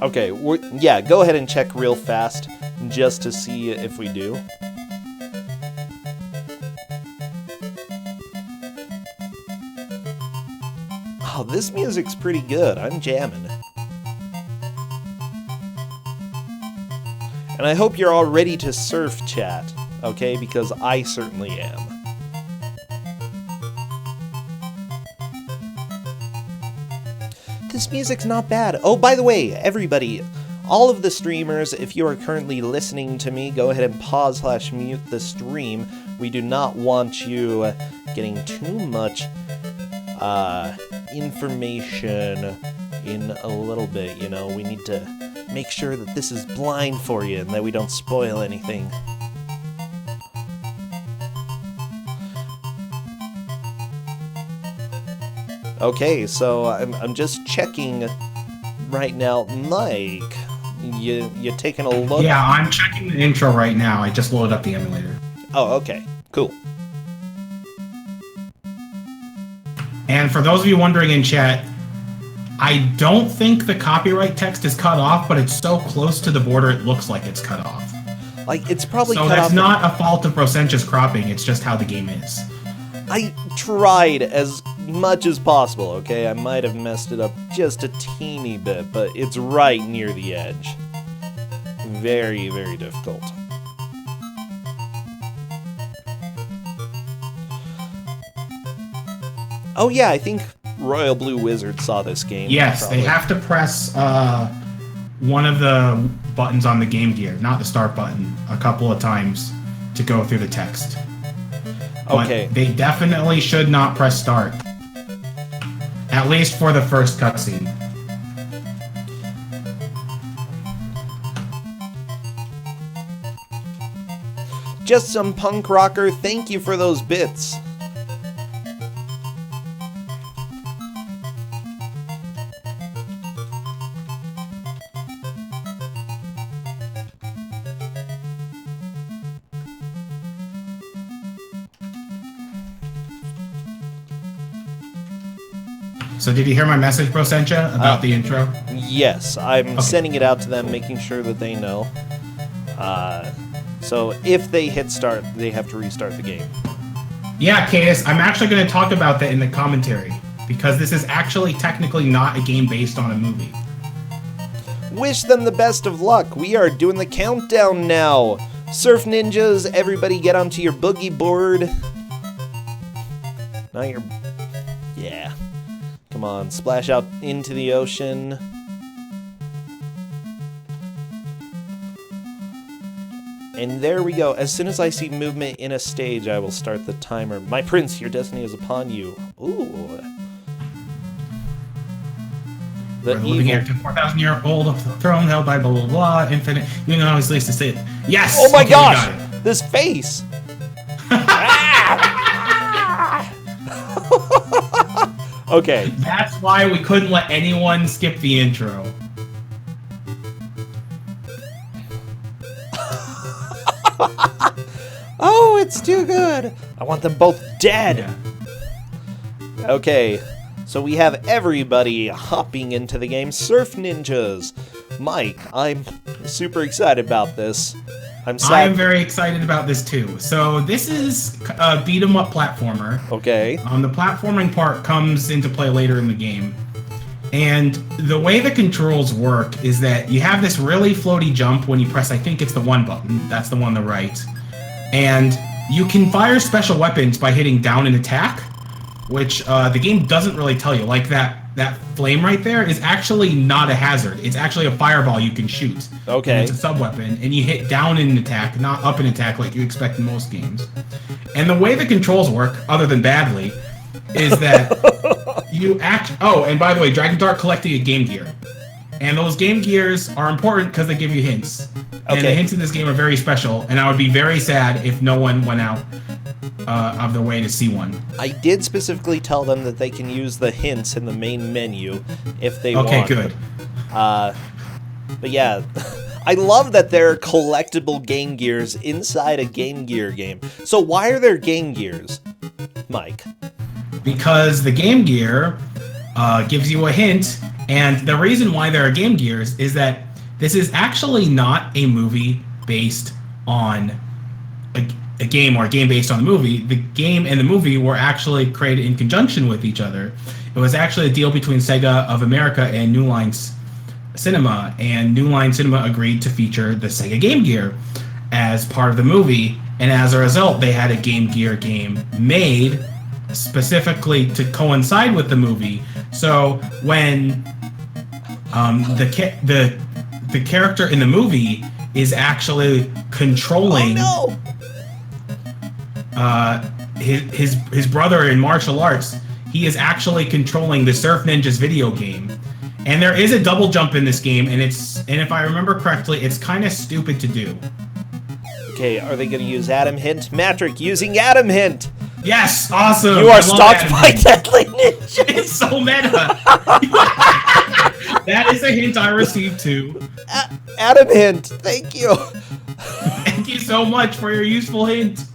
Okay, yeah, go ahead and check real fast, just to see if we do. Oh, this music's pretty good. I'm jamming. And I hope you're all ready to surf, chat, okay? Because I certainly am. This music's not bad. Oh, by the way, everybody, all of the streamers, if you are currently listening to me, go ahead and pause/mute the stream. We do not want you getting too much information in a little bit, you know. We need to make sure that this is blind for you and that we don't spoil anything. Okay, so I'm just checking right now. Mike, you taking a look? Yeah, I'm checking the intro right now. I just loaded up the emulator. Oh, okay. Cool. And for those of you wondering in chat, I don't think the copyright text is cut off, but it's so close to the border it looks like it's cut off. Like, it's probably so cut off. So that's not a fault of Brosentia's cropping, it's just how the game is. I tried as much as possible, okay? I might have messed it up just a teeny bit, but it's right near the edge. Very, very difficult. Oh yeah, I think Royal Blue Wizard saw this game. Yes, probably. They have to press one of the buttons on the Game Gear, not the start button, a couple of times to go through the text. Okay. But they definitely should not press start. At least for the first cutscene. Just some punk rocker, thank you for those bits. So did you hear my message, Brosentia, about the intro? Yes, I'm sending it out to them, making sure that they know. So if they hit start, they have to restart the game. Yeah, Cadus, I'm actually going to talk about that in the commentary, because this is actually technically not a game based on a movie. Wish them the best of luck. We are doing the countdown now. Surf ninjas, everybody get onto your boogie board. Not your... Yeah. Come on, splash out into the ocean. And there we go. As soon as I see movement in a stage, I will start the timer. My prince, your destiny is upon you. Ooh. The living heir to 4,000-year-old throne held by blah blah blah, infinite. You know, he's least to say it. Yes! Oh my gosh! This face! Okay. That's why we couldn't let anyone skip the intro. Oh, it's too good! I want them both dead! Yeah. Okay, so we have everybody hopping into the game. Surf Ninjas! Mike, I'm super excited about this. I am very excited about this too. So this is a beat-em-up platformer. Okay. The platforming part comes into play later in the game. And the way the controls work is that you have this really floaty jump when you press, I think it's the 1 button. That's the one on the right. And you can fire special weapons by hitting down and attack, which the game doesn't really tell you. Like that flame right there is actually not a hazard. It's actually a fireball you can shoot. Okay. And it's a sub-weapon, and you hit down in attack, not up in attack like you expect in most games. And the way the controls work, other than badly, is that you act... Oh, and by the way, Dragon Dart collected a Game Gear. And those Game Gears are important because they give you hints. And the hints in this game are very special, and I would be very sad if no one went out of their way to see one. I did specifically tell them that they can use the hints in the main menu if they want. Okay, good. But yeah, I love that there are collectible Game Gears inside a Game Gear game. So why are there Game Gears, Mike? Because the Game Gear gives you a hint, And the reason why there are Game Gears is that this is actually not a movie based on a game or a game based on the movie. The game and the movie were actually created in conjunction with each other. It was actually a deal between Sega of America and New Line Cinema, and New Line Cinema agreed to feature the Sega Game Gear as part of the movie, and as a result, they had a Game Gear game made specifically to coincide with the movie. So when the character in the movie is actually controlling his brother in martial arts, he is actually controlling the Surf Ninjas video game. And there is a double jump in this game, and if I remember correctly, it's kind of stupid to do. Okay, are they going to use Adam Hint? Matrick using Adam Hint! Yes, awesome! You are stalked by Deadly Ninja! It's so meta! That is a hint I received too. Adam Hint, thank you! Thank you so much for your useful hint.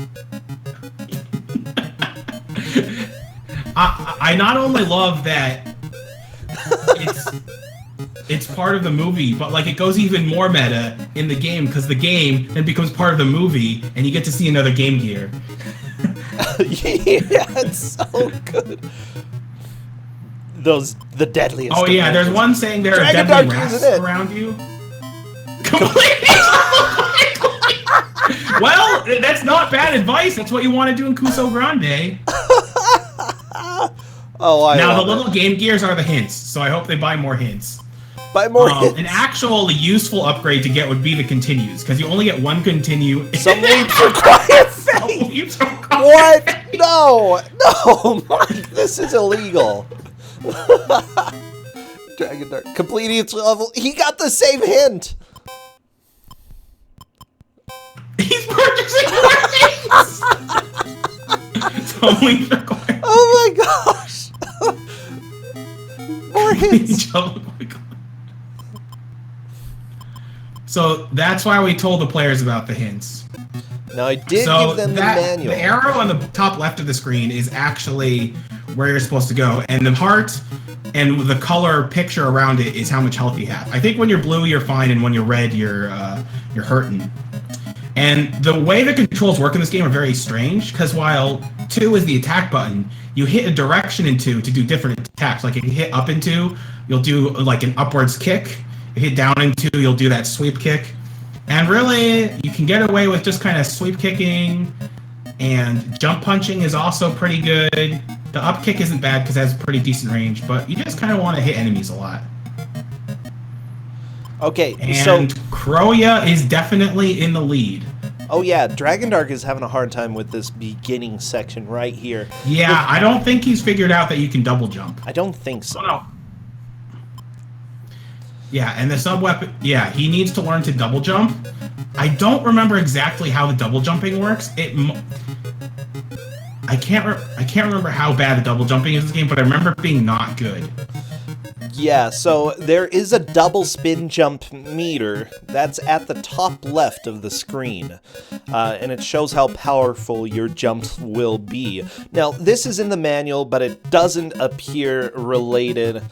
I not only love that it's part of the movie, but like it goes even more meta in the game, because the game then becomes part of the movie and you get to see another Game Gear. Yeah, it's so good. The deadliest. Oh yeah, there's one saying there are deadly rats around you. Well, that's not bad advice. That's what you want to do in Kusogrand3. Now the little Game Gears are the hints, so I hope they buy more hints. Buy more hints. An actual useful upgrade to get would be the continues, because you only get one continue. Some leaps require faith. What? No, Mike, this is illegal. Dragon Dark complete each level. He got the same hint. He's purchasing more hints. Some leaps require. Oh my gosh. More hints. So that's why we told the players about the hints. Now I did give them the manual. The arrow on the top left of the screen is actually where you're supposed to go, and the heart and the color picture around it is how much health you have. I think when you're blue, you're fine, and when you're red, you're hurting. And the way the controls work in this game are very strange, because while 2 is the attack button, you hit a direction in 2 to do different attacks. Like if you hit up in 2, you'll do like an upwards kick. If you hit down in 2, you'll do that sweep kick. And really, you can get away with just kind of sweep kicking, and jump punching is also pretty good. The up kick isn't bad because it has pretty decent range, but you just kind of want to hit enemies a lot. Okay, and so Kroya is definitely in the lead. Oh yeah, Dragon Dark is having a hard time with this beginning section right here. Yeah, I don't think he's figured out that you can double jump. I don't think so. Oh, no. Yeah, and the sub-weapon, yeah, he needs to learn to double jump. I don't remember exactly how the double jumping works. I can't remember how bad the double jumping is in this game, but I remember it being not good. Yeah, so there is a double spin jump meter that's at the top left of the screen, and it shows how powerful your jumps will be. Now, this is in the manual, but it doesn't appear related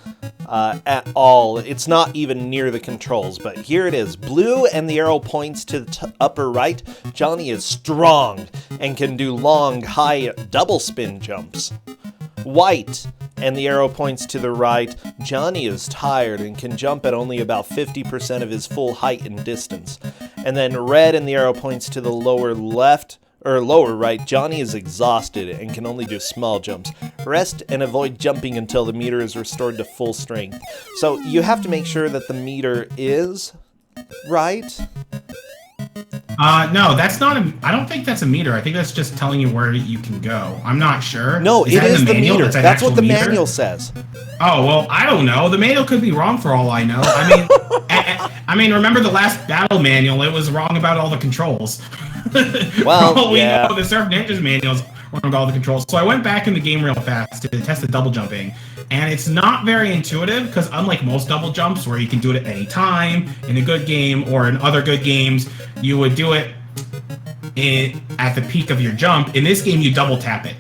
at all. It's not even near the controls, but here it is. Blue and the arrow points to the upper right. Johnny is strong and can do long, high double spin jumps. White and the arrow points to the right. Johnny is tired and can jump at only about 50% of his full height and distance. And then red and the arrow points to the lower left, or lower right. Johnny is exhausted and can only do small jumps. Rest and avoid jumping until the meter is restored to full strength. So you have to make sure that the meter is right. No, that's not I don't think that's a meter. I think that's just telling you where you can go. I'm not sure. No, it is the meter. That's what the manual says. Oh, well, I don't know. The manual could be wrong for all I know. I mean, remember the last battle manual? It was wrong about all the controls. Well, yeah. The Surf Ninjas manual's wrong about all the controls. So I went back in the game real fast to test the double jumping, and it's not very intuitive because unlike most double jumps where you can do it at any time in a good game or in other good games, you would do it at the peak of your jump. In this game, you double tap it.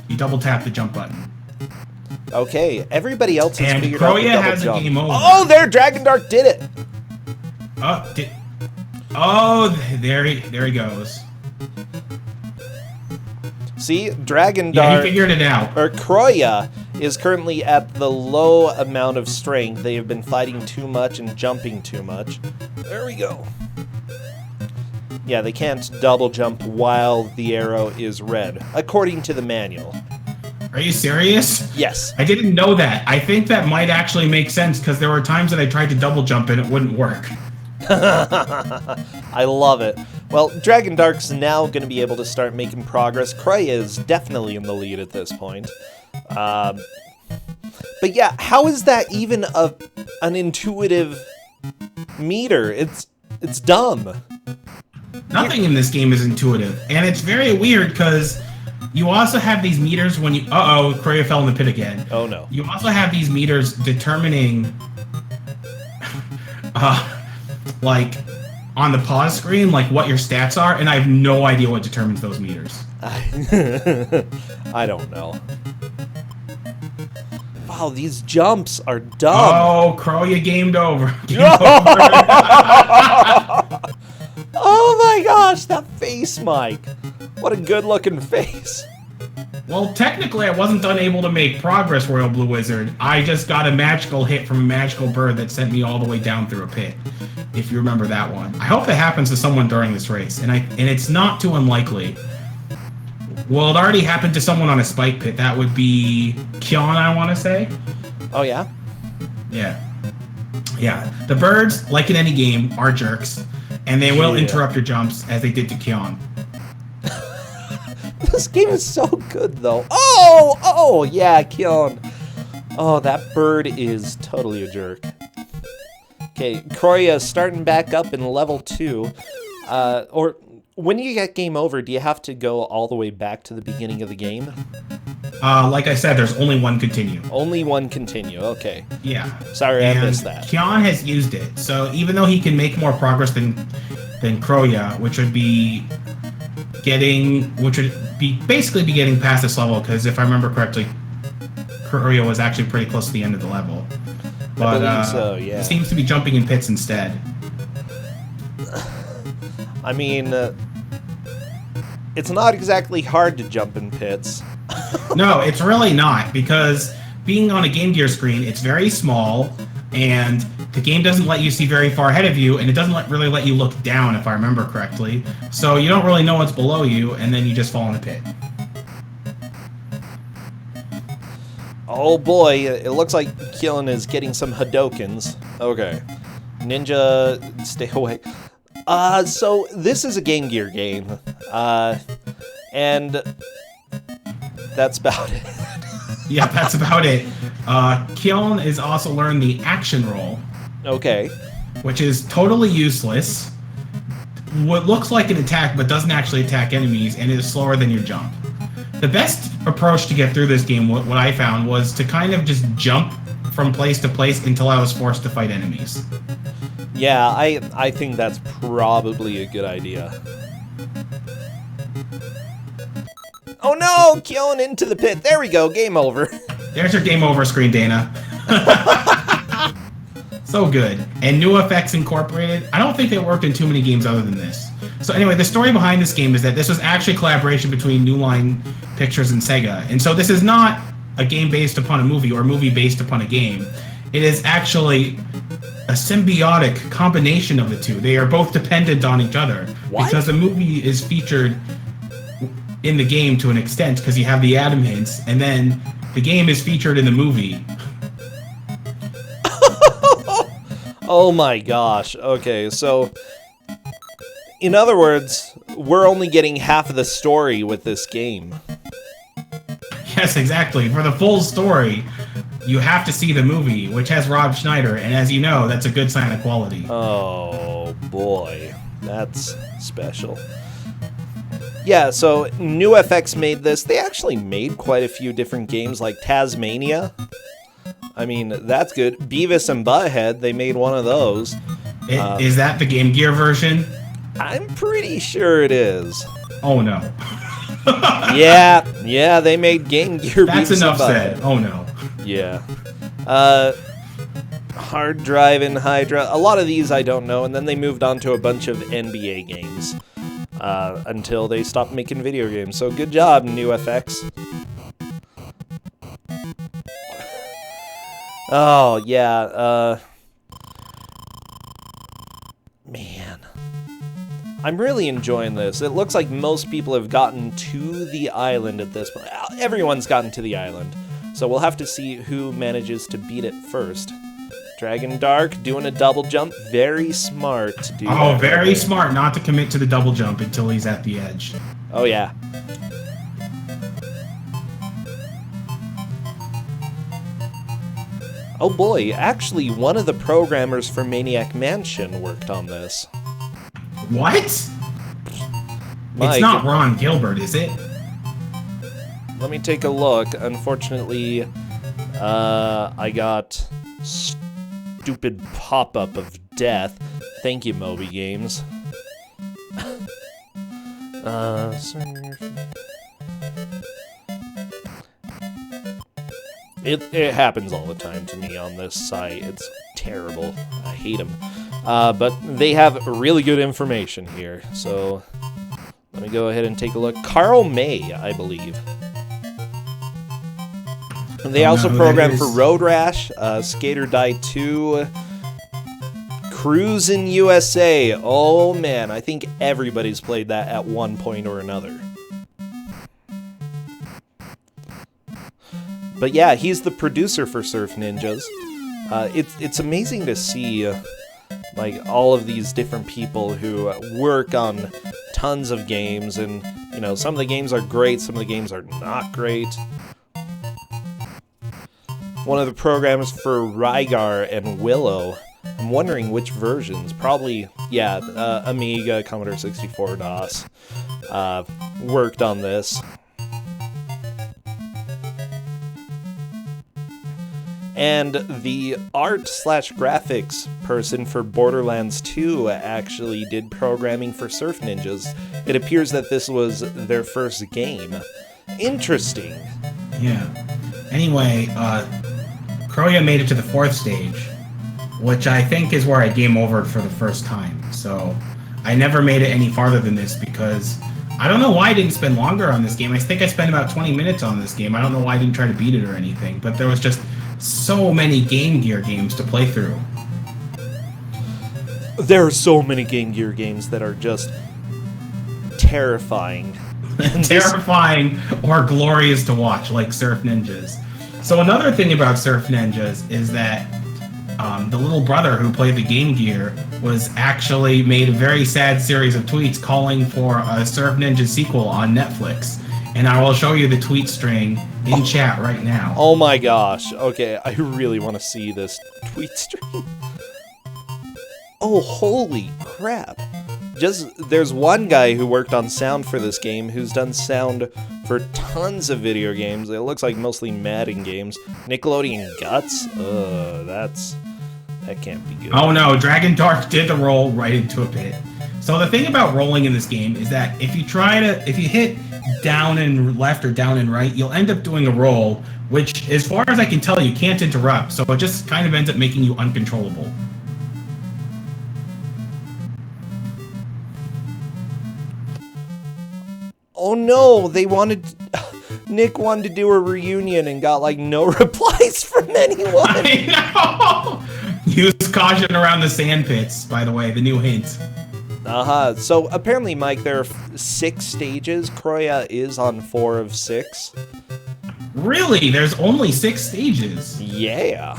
You double tap the jump button. Okay, everybody else has And figured out the Kroya double has a jump. game over. Oh, there, Dragon Dark did it. There he goes. See, Dragon Yeah, Dark, he figured it out. or Kroya, is currently at the low amount of strength. They have been fighting too much and jumping too much. There we go. Yeah, they can't double jump while the arrow is red, according to the manual. Are you serious? Yes. I didn't know that. I think that might actually make sense because there were times that I tried to double jump and it wouldn't work. I love it. Well, Dragon Dark's now going to be able to start making progress. Kroya is definitely in the lead at this point. But yeah, how is that even an intuitive meter? It's dumb. Nothing in this game is intuitive. And it's very weird because you also have these meters when you... Uh-oh, Kroya fell in the pit again. Oh, no. You also have these meters determining... like, on the pause screen, like, what your stats are, and I have no idea what determines those meters. I don't know. Wow, these jumps are dumb. Oh, Kroya gamed over. Oh my gosh, that face, Mike. What a good-looking face. Well, technically, I wasn't unable to make progress, Royal Blue Wizard. I just got a magical hit from a magical bird that sent me all the way down through a pit. If you remember that one. I hope that happens to someone during this race, and it's not too unlikely. Well, it already happened to someone on a spike pit. That would be Kion, I want to say. Oh, yeah? Yeah. Yeah. The birds, like in any game, are jerks, and they will interrupt your jumps, as they did to Kion. This game is so good, though. Oh, yeah, Kion. Oh, that bird is totally a jerk. Okay, Kroya starting back up in level 2. Or when you get game over, do you have to go all the way back to the beginning of the game? Like I said, there's only one continue. Only one continue, okay. Yeah. Sorry, I missed that. Kion has used it, so even though he can make more progress than Kroya, which would be basically getting past this level, because if I remember correctly, Kroya was actually pretty close to the end of the level. But I believe so, yeah. He seems to be jumping in pits instead. I mean, it's not exactly hard to jump in pits. No, it's really not, because being on a Game Gear screen, it's very small, and the game doesn't let you see very far ahead of you, and it doesn't really let you look down, if I remember correctly. So you don't really know what's below you, and then you just fall in the pit. Oh boy, it looks like Kion is getting some Hadokens. Okay. Ninja, stay away. So this is a Game Gear game. And that's about it. Yeah, that's about it. Kion is also learned the action roll. Okay. Which is totally useless. What looks like an attack, but doesn't actually attack enemies, and is slower than your jump. The best approach to get through this game, what I found, was to kind of just jump from place to place until I was forced to fight enemies. Yeah, I think that's probably a good idea. Oh no! Kion into the pit. There we go. Game over. There's your game over screen, Dana. So good. And new effects incorporated. I don't think it worked in too many games other than this. So anyway, the story behind this game is that this was actually a collaboration between New Line Pictures and Sega. And so this is not a game based upon a movie or a movie based upon a game. It is actually a symbiotic combination of the two. They are both dependent on each other. What? Because the movie is featured in the game to an extent because you have the atom hints, and then the game is featured in the movie. Oh my gosh. Okay, so in other words, we're only getting half of the story with this game. Yes, exactly. For the full story, you have to see the movie, which has Rob Schneider, and as you know, that's a good sign of quality. Oh boy, that's special. Yeah, so New FX made this. They actually made quite a few different games, like Tasmania. I mean, that's good. Beavis and Butthead, they made one of those. Is that the Game Gear version? I'm pretty sure it is. Oh no. Yeah, Yeah, they made Game Gear. That's enough said. Oh no. Yeah. Hard Drive and Hydra. A lot of these I don't know, and then they moved on to a bunch of NBA games until they stopped making video games. So good job, New FX. Oh, yeah, man. I'm really enjoying this. It looks like most people have gotten to the island at this point. Everyone's gotten to the island. So we'll have to see who manages to beat it first. Dragon Dark doing a double jump. Very smart to do that. Oh, very smart not to commit to the double jump until he's at the edge. Oh, yeah. Oh boy, actually one of the programmers for Maniac Mansion worked on this. What? Mike, it's not Ron Gilbert, is it? Let me take a look. Unfortunately, I got stupid pop-up of death. Thank you, Moby Games. It happens all the time to me on this site. It's terrible. I hate them. But they have really good information here. So let me go ahead and take a look. Carl May, I believe. They also programmed for Road Rash, Skater Die 2, Cruisin' USA. Oh man, I think everybody's played that at one point or another. But yeah, he's the producer for Surf Ninjas. It's amazing to see like all of these different people who work on tons of games, and you know, some of the games are great, some of the games are not great. One of the programs for Rygar and Willow, I'm wondering which versions. Probably, yeah, Amiga, Commodore 64, DOS, worked on this. And the art/graphics person for Borderlands 2 actually did programming for Surf Ninjas. It appears that this was their first game. Interesting. Yeah. Anyway, Kroya made it to the 4th stage, which I think is where I game overed for the first time. So I never made it any farther than this because I don't know why I didn't spend longer on this game. I think I spent about 20 minutes on this game. I don't know why I didn't try to beat it or anything, but there was just so many Game Gear games to play through. There are so many Game Gear games that are just terrifying. Terrifying or glorious to watch, like Surf Ninjas. So another thing about Surf Ninjas is that the little brother who played the Game Gear was actually made a very sad series of tweets calling for a Surf Ninja sequel on Netflix. And I will show you the tweet string in chat right now. Oh my gosh. Okay, I really want to see this tweet string. Oh, holy crap. There's one guy who worked on sound for this game who's done sound for tons of video games. It looks like mostly Madden games. Nickelodeon Guts? That can't be good. Oh no, Dragon Dark did the roll right into a pit. So the thing about rolling in this game is that if you hit down and left or down and right, you'll end up doing a roll, which, as far as I can tell, you can't interrupt. So it just kind of ends up making you uncontrollable. Oh no, Nick wanted to do a reunion and got like no replies from anyone. I know! Use caution around the sand pits, by the way, the new hint. So apparently, Mike, there are 6 stages. Kroya is on 4 of 6. Really? There's only 6 stages? Yeah.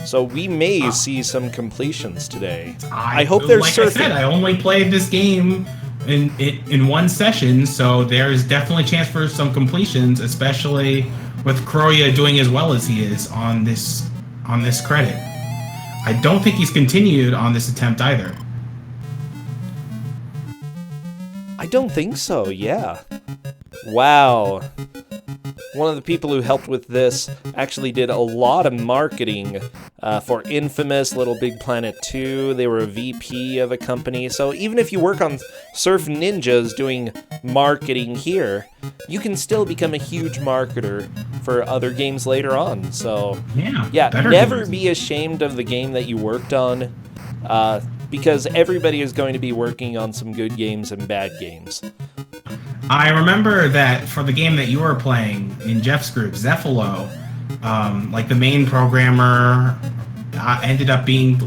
So we may see some completions today. I hope there's like I said, I only played this game in one session, so there's definitely a chance for some completions, especially with Kroya doing as well as he is on this credit. I don't think he's continued on this attempt either. I don't think so, yeah. Wow. One of the people who helped with this actually did a lot of marketing for Infamous, Little Big Planet 2. They were a VP of a company. So even if you work on Surf Ninjas doing marketing here, you can still become a huge marketer for other games later on. So yeah, never be ashamed of the game that you worked on, because everybody is going to be working on some good games and bad games. I remember that for the game that you were playing in Jeff's group, Zeffalo, like the main programmer ended up being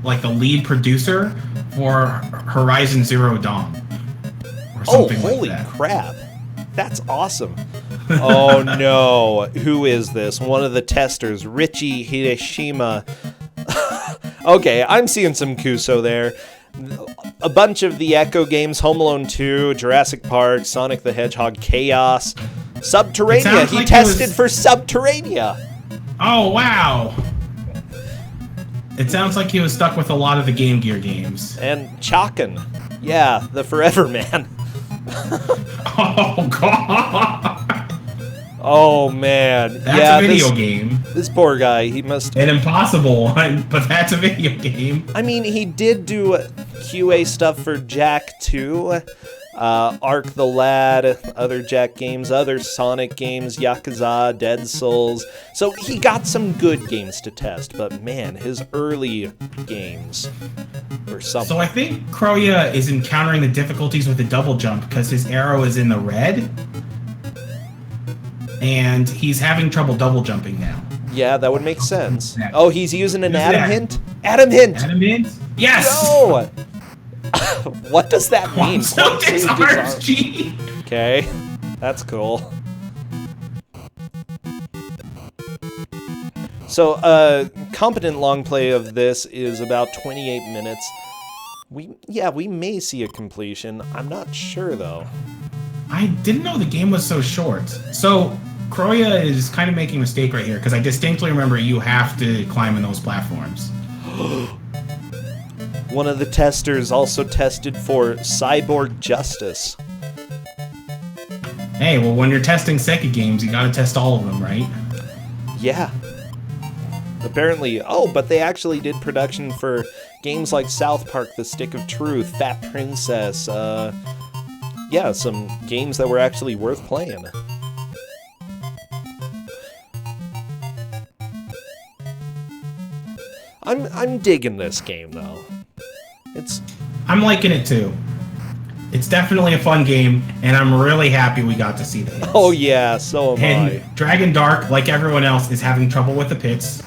like the lead producer for Horizon Zero Dawn. Or something holy like that. Crap. That's awesome. Oh no, who is this? One of the testers, Richie Hiroshima. Okay, I'm seeing some Kuso there. A bunch of the Echo games, Home Alone 2, Jurassic Park, Sonic the Hedgehog, Chaos, Subterranea. He tested for Subterranea. Oh, wow. It sounds like he was stuck with a lot of the Game Gear games. And Chakan. Yeah, the Forever Man. Oh, God. Oh, man. That's a video game. This poor guy, he must... An impossible one, but that's a video game. I mean, he did do QA stuff for Jack 2, Ark the Lad, other Jack games, other Sonic games, Yakuza, Dead Souls. So he got some good games to test, but man, his early games were something. So I think Kroya is encountering the difficulties with the double jump because his arrow is in the red. And he's having trouble double jumping now. Yeah, that would make sense. Oh, he's using an Adam hint? Adam hint? Yes! No! What does that mean? Okay, that's cool. So, competent long play of this is about 28 minutes. We may see a completion. I'm not sure, though. I didn't know the game was so short. So, Kroya is kind of making a mistake right here, because I distinctly remember you have to climb in those platforms. One of the testers also tested for Cyborg Justice. Hey, well, when you're testing Sega games, you gotta test all of them, right? Yeah. Apparently, but they actually did production for games like South Park, The Stick of Truth, Fat Princess, yeah, some games that were actually worth playing. I'm digging this game, though. I'm liking it, too. It's definitely a fun game, and I'm really happy we got to see the hits. Oh, yeah, so am I. Dragon Dark, like everyone else, is having trouble with the pits.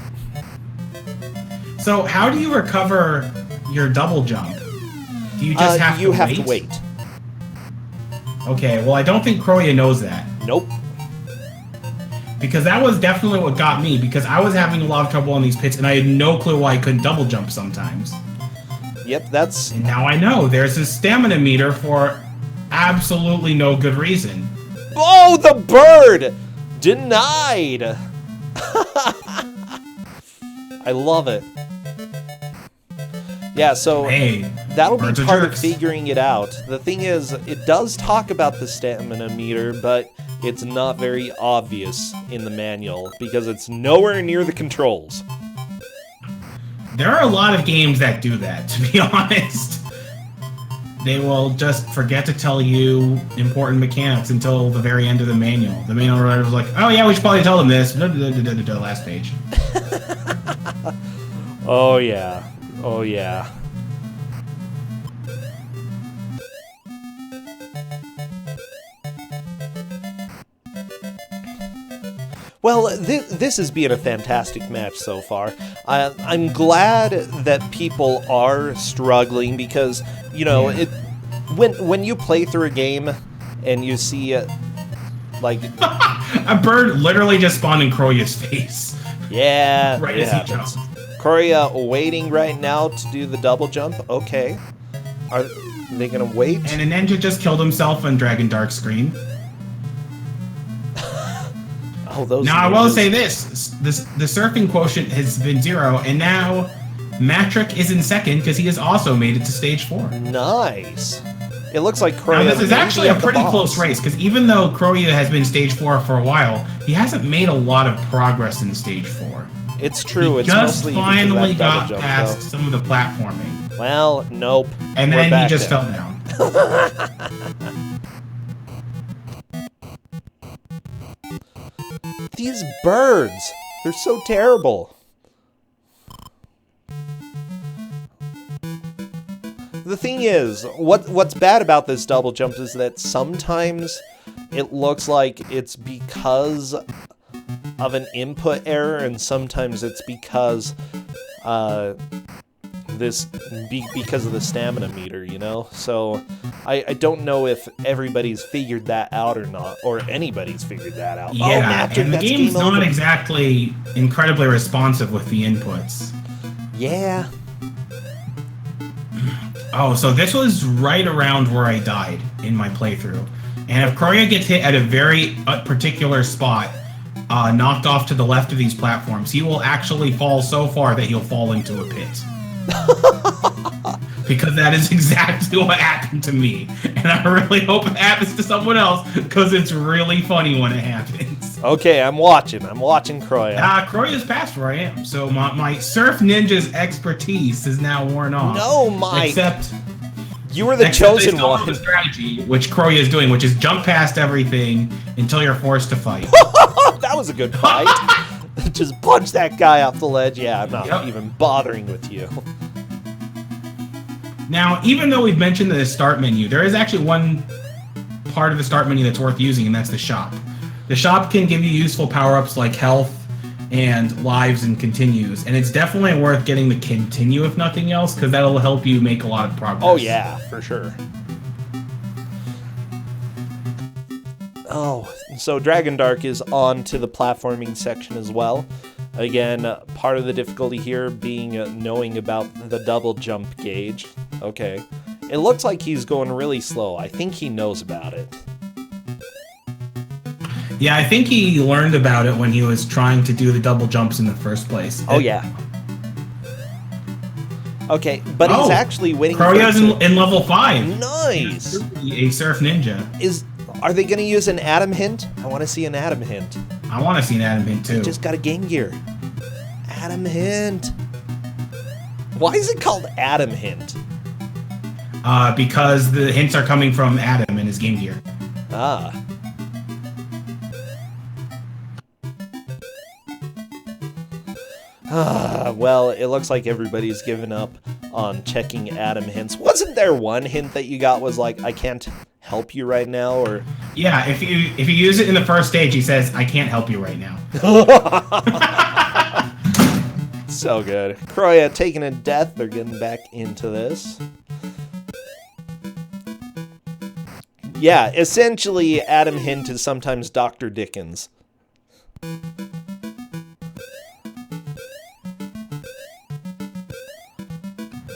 So, how do you recover your double jump? Do you just have to wait? Okay, well, I don't think Kroya knows that. Nope. Because that was definitely what got me, because I was having a lot of trouble on these pits, and I had no clue why I couldn't double jump sometimes. Yep, that's... And now I know. There's a stamina meter for absolutely no good reason. Oh, the bird! Denied! I love it. Yeah, so that'll be part of figuring it out. The thing is, it does talk about the stamina meter, but it's not very obvious in the manual because it's nowhere near the controls. There are a lot of games that do that, to be honest. They will just forget to tell you important mechanics until the very end of the manual. The manual writer was like, oh yeah, we should probably tell them this. Last page. Oh yeah. Oh yeah. Well, this has been a fantastic match so far. I'm glad that people are struggling because, you know, when you play through a game and you see like a bird literally just spawned in Kroya's face. Yeah, right as he jumps. Kroya waiting right now to do the double jump. Okay, are they gonna wait? And a ninja just killed himself on Dragon Dark screen. Now, I will say this. The surfing quotient has been 0, and now Matrick is in second because he has also made it to stage 4. Nice. It looks like Now, Croya. this is actually a pretty close race, because even though Croya has been stage 4 for a while, he hasn't made a lot of progress in stage 4. It's true. It's just mostly finally because of that double got jump, past though. some of the platforming. Well, nope. And We're then he back just there. fell down. These birds, they're so terrible. The thing is, what's bad about this double jump is that sometimes it looks like it's because of an input error, and sometimes it's because because of the stamina meter, you know? So I don't know if everybody's figured that out or not, or anybody's figured that out. Yeah, oh, Magic, and the that's game's game not over. exactly incredibly responsive with the inputs. Yeah. Oh, so this was right around where I died in my playthrough. And if Croya gets hit at a very particular spot, knocked off to the left of these platforms, he will actually fall so far that he'll fall into a pit. Because that is exactly what happened to me. And I really hope it happens to someone else, because it's really funny when it happens. Okay, I'm watching Croya. Croya's past where I am, so my Surf Ninja's expertise is now worn off. No, Mike. Except you were the they chosen still one. have a strategy, which Croya is doing, which is jump past everything until you're forced to fight. That was a good fight. Just punch that guy off the ledge. Yeah, I'm not even bothering with you. Now, even though we've mentioned the start menu, there is actually one part of the start menu that's worth using, and that's the shop. The shop can give you useful power-ups like health and lives and continues, and it's definitely worth getting the continue if nothing else, because that'll help you make a lot of progress. Oh yeah, for sure. Oh, so Dragon Dark is on to the platforming section as well. Again, part of the difficulty here being knowing about the double jump gauge. Okay. It looks like he's going really slow. I think he knows about it. Yeah, I think he learned about it when he was trying to do the double jumps in the first place. Oh, yeah. Okay, but he's actually waiting Croya's in level 5. Nice! A Surf Ninja. Are they going to use an Atom hint? I want to see an Atom hint. I want to see an Atom hint, too. Just got a Game Gear. Atom hint. Why is it called Atom hint? Because the hints are coming from Adam and his Game Gear. Ah. Well, it looks like everybody's given up on checking Atom hints. Wasn't there one hint that you got was like, I can't help you right now, or... Yeah, if you use it in the first stage, he says, I can't help you right now. So good. Croya taking a death. They're getting back into this. Yeah, essentially, Atom hint is sometimes Dr. Dickens.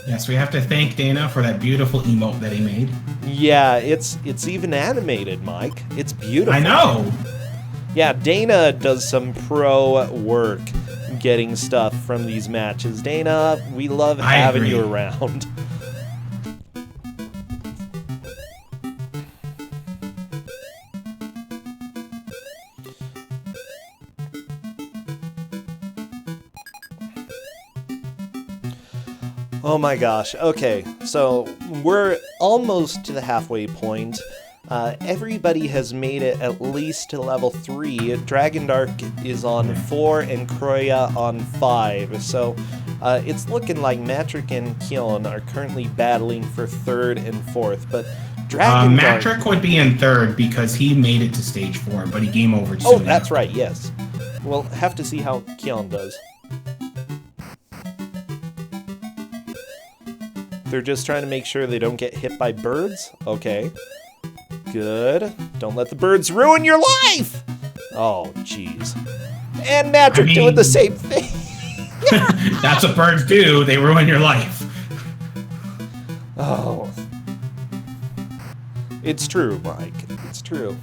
Yes, we have to thank Dana for that beautiful emote that he made. Yeah, it's even animated, Mike. It's beautiful. I know! Yeah, Dana does some pro work getting stuff from these matches. Dana, we love having you around. Oh my gosh. Okay, so we're almost to the halfway point. Everybody has made it at least to level 3. Dragon Dark is on 4 and Croya on 5. So it's looking like Matrick and Kyon are currently battling for 3rd and 4th. But Dragon Dark... Matrick would be in 3rd because he made it to stage 4, but he game overed Oh, soon. that's right, yes. We'll have to see how Kyon does. They're just trying to make sure they don't get hit by birds. Okay. Good. Don't let the birds ruin your life! Oh, jeez. And Matrick doing the same thing. That's what birds do. They ruin your life. Oh. It's true, Mike. It's true.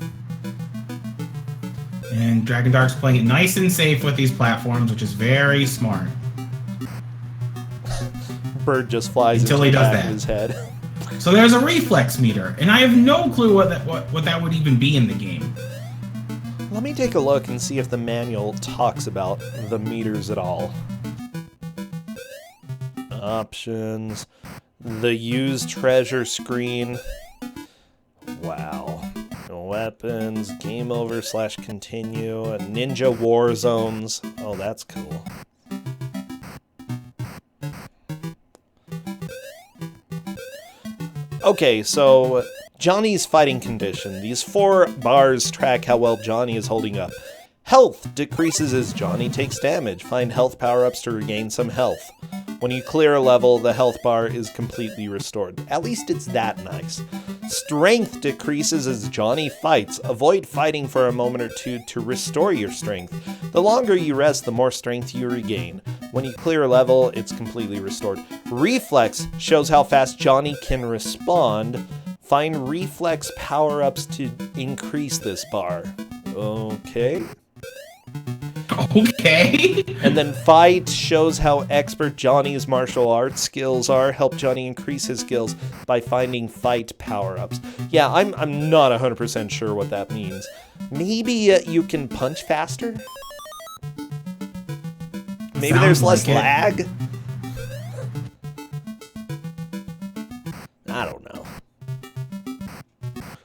And Dragon Dark's playing it nice and safe with these platforms, which is very smart. Bird just flies until into he the does back that. of his head. So there's a reflex meter, and I have no clue what that would even be in the game. Let me take a look and see if the manual talks about the meters at all. Options. The use treasure screen. Wow. Weapons. Game over / continue. Ninja war zones. Oh, that's cool. Okay, so Johnny's fighting condition. These 4 bars track how well Johnny is holding up. Health decreases as Johnny takes damage. Find health power-ups to regain some health. When you clear a level, the health bar is completely restored. At least it's that nice. Strength decreases as Johnny fights. Avoid fighting for a moment or two to restore your strength. The longer you rest, the more strength you regain. When you clear a level, it's completely restored. Reflex shows how fast Johnny can respond. Find reflex power-ups to increase this bar. Okay. Okay. And then fight shows how expert Johnny's martial arts skills are. Help Johnny increase his skills by finding fight power-ups. Yeah, I'm not 100% sure what that means. Maybe you can punch faster? Maybe there's less lag? I don't know.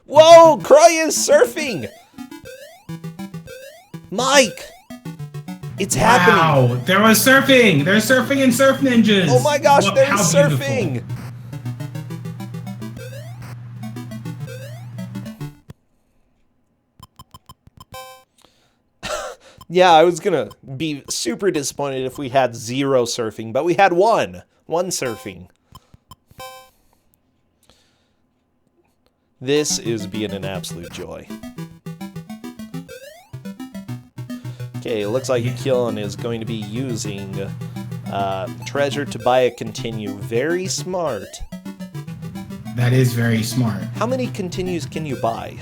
Whoa! Croy is surfing! Mike! It's happening! Wow! There was surfing! There's surfing in Surf Ninjas! Oh my gosh, there's surfing! Yeah, I was gonna be super disappointed if we had 0 surfing, but we had 1. 1 surfing. This is being an absolute joy. Okay, it looks like Keelan is going to be using treasure to buy a continue. Very smart. That is very smart. How many continues can you buy?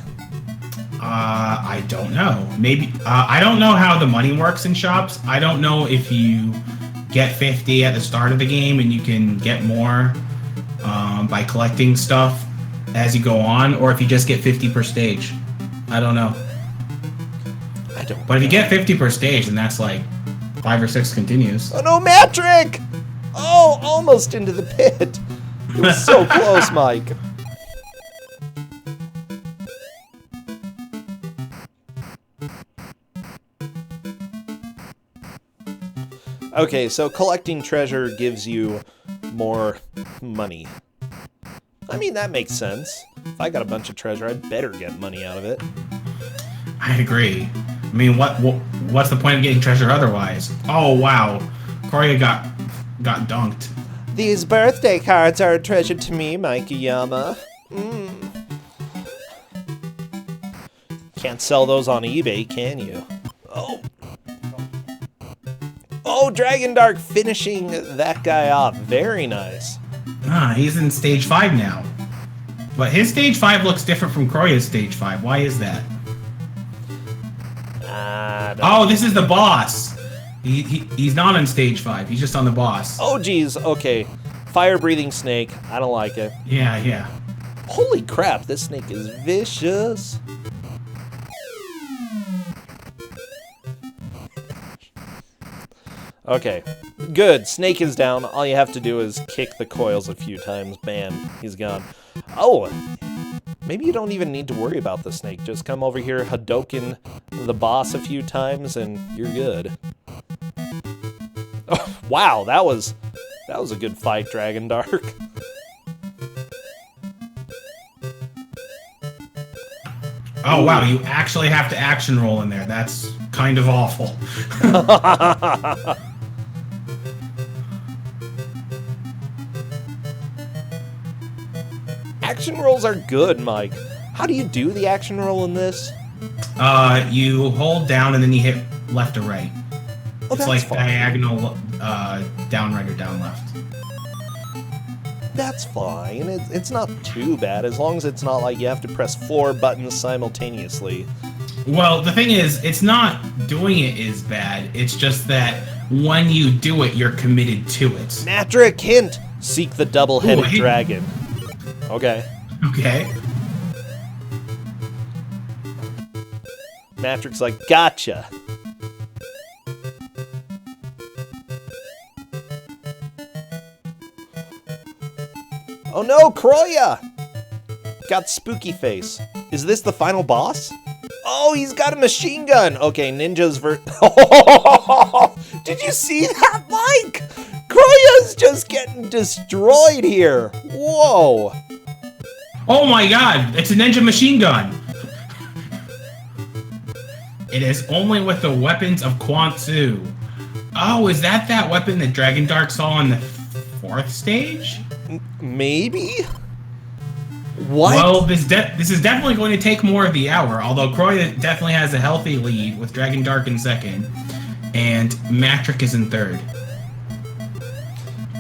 I don't know. Maybe I don't know how the money works in shops. I don't know if you get 50 at the start of the game and you can get more by collecting stuff as you go on, or if you just get 50 per stage. I don't know. But if you get 50 per stage, then that's like 5 or 6 continues. Oh no, Matrick! Oh, almost into the pit. It was so close, Mike. Okay, so collecting treasure gives you more money. I mean, that makes sense. If I got a bunch of treasure, I'd better get money out of it. I agree. I mean, what's the point of getting treasure otherwise? Oh, wow. Korea got dunked. These birthday cards are a treasure to me, Mikeyama. Can't sell those on eBay, can you? Oh. Oh, Dragon Dark finishing that guy off. Very nice. Ah, he's in stage 5 now. But his stage 5 looks different from Korea's stage 5. Why is that? Oh, this is the boss. He's not on stage 5. He's just on the boss. Oh, geez. Okay. Fire-breathing snake. I don't like it. Yeah. Holy crap, this snake is vicious. Okay. Good. Snake is down. All you have to do is kick the coils a few times. Bam. He's gone. Oh, maybe you don't even need to worry about the snake. Just come over here, Hadoken the boss a few times, and you're good. Oh, wow, that was a good fight, Dragon Dark. Oh, wow, you actually have to action roll in there. That's kind of awful. Action rolls are good, Mike. How do you do the action roll in this? You hold down and then you hit left or right. Oh, it's like fine. Diagonal down right or down left. That's fine. It's not too bad, as long as it's not like you have to press 4 buttons simultaneously. Well, the thing is, it's not doing it is bad. It's just that when you do it, you're committed to it. Matrick, hint! Seek the double-headed dragon. Okay. Okay. Matrix like, gotcha. Oh no, Kroya! Got spooky face. Is this the final boss? Oh, he's got a machine gun! Okay, ninjas Did you see that, Mike? Kroya's just getting destroyed here. Whoa. Oh my god, it's a ninja machine gun. It is only with the weapons of Quantsu. Oh, is that weapon that Dragon Dark saw on the 4th stage? Maybe? What? Well, this is definitely going to take more of the hour, although Kroya definitely has a healthy lead with Dragon Dark in 2nd, and Matrix is in 3rd.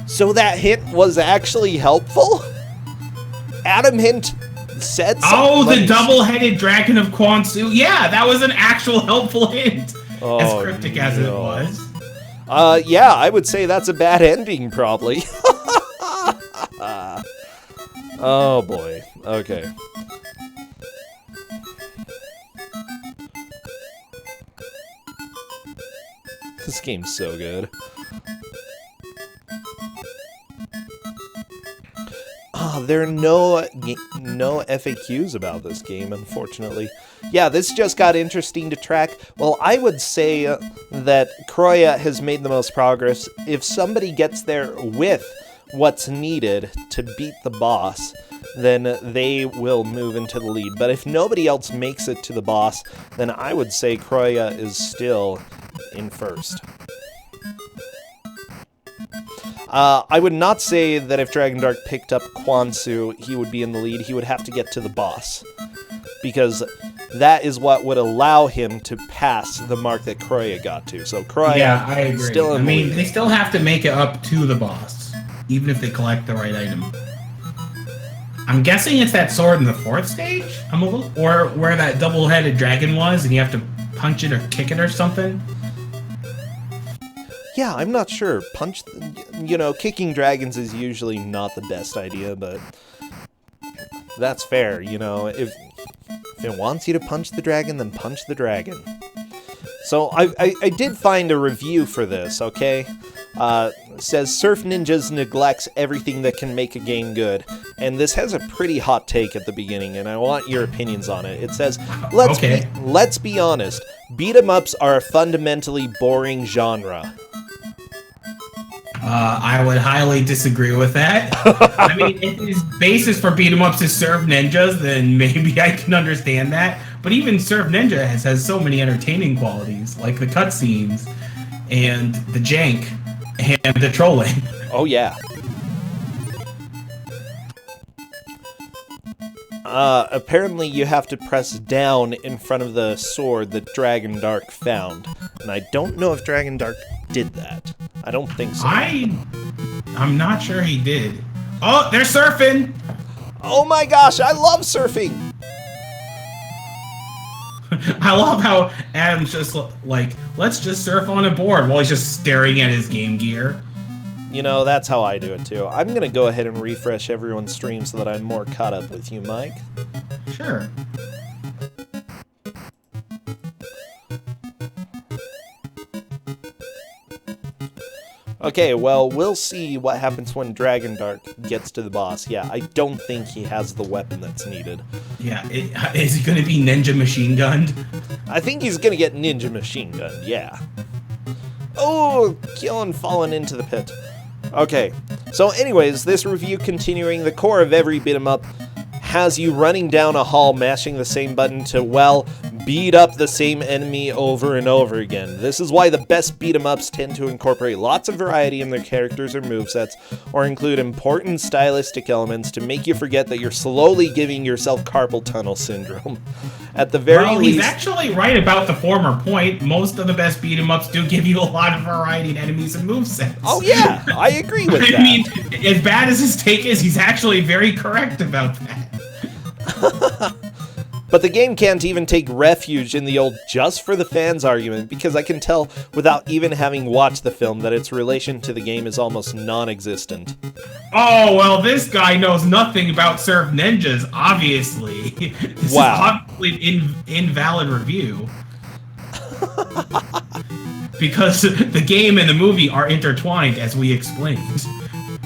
So that hint was actually helpful? Adam Hint said something. Oh, the double-headed Dragon of Quantsu. Yeah, that was an actual helpful hint. As cryptic as it was. Yeah, I would say that's a bad ending, probably. Oh boy. Okay. This game's so good. There are no FAQs about this game, unfortunately. Yeah, this just got interesting to track. Well, I would say that Kroya has made the most progress. If somebody gets there with what's needed to beat the boss, then they will move into the lead. But if nobody else makes it to the boss, then I would say Kroya is still in 1st. I would not say that if Dragon Dark picked up Quantsu, he would be in the lead. He would have to get to the boss, because that is what would allow him to pass the mark that Kroya got to. So Kroya, yeah, I agree. Still in the lead. They still have to make it up to the boss, even if they collect the right item. I'm guessing it's that sword in the 4th stage? Or where that double-headed dragon was, and you have to punch it or kick it or something? Yeah, I'm not sure. Kicking dragons is usually not the best idea, but that's fair, If it wants you to punch the dragon, then punch the dragon. So I did find a review for this, okay? It says, Surf Ninjas neglects everything that can make a game good. And this has a pretty hot take at the beginning, and I want your opinions on it. It says, let's be honest, beat-em-ups are a fundamentally boring genre. I would highly disagree with that. I mean, if his basis for beat-em-ups is Surf Ninjas, then maybe I can understand that. But even Surf Ninja has so many entertaining qualities, like the cutscenes, and the jank, and the trolling. Oh, yeah. Apparently you have to press down in front of the sword that Dragon Dark found. And I don't know if Dragon Dark did that. I don't think so. I'm not sure he did. Oh, they're surfing! Oh my gosh, I love surfing! I love how Adam's just like, let's just surf on a board while he's just staring at his Game Gear. That's how I do it too. I'm gonna go ahead and refresh everyone's stream so that I'm more caught up with you, Mike. Sure. Okay, well, we'll see what happens when Dragon Dark gets to the boss. Yeah, I don't think he has the weapon that's needed. Yeah, is he gonna be ninja machine gunned? I think he's gonna get ninja machine gunned, yeah. Oh, Keelan fallen into the pit. Okay, so anyways, this review continuing, the core of every beat-em-up has you running down a hall, mashing the same button to, well, beat up the same enemy over and over again. This is why the best beat-em-ups tend to incorporate lots of variety in their characters or movesets, or include important stylistic elements to make you forget that you're slowly giving yourself carpal tunnel syndrome. At the very least... he's actually right about the former point. Most of the best beat-em-ups do give you a lot of variety in enemies and movesets. Oh yeah, I agree with that. I mean, as bad as his take is, he's actually very correct about that. But the game can't even take refuge in the old just for the fans argument, because I can tell without even having watched the film that its relation to the game is almost non-existent. Oh, well, this guy knows nothing about Surf Ninjas, obviously. This is obviously an invalid review. Because the game and the movie are intertwined, as we explained.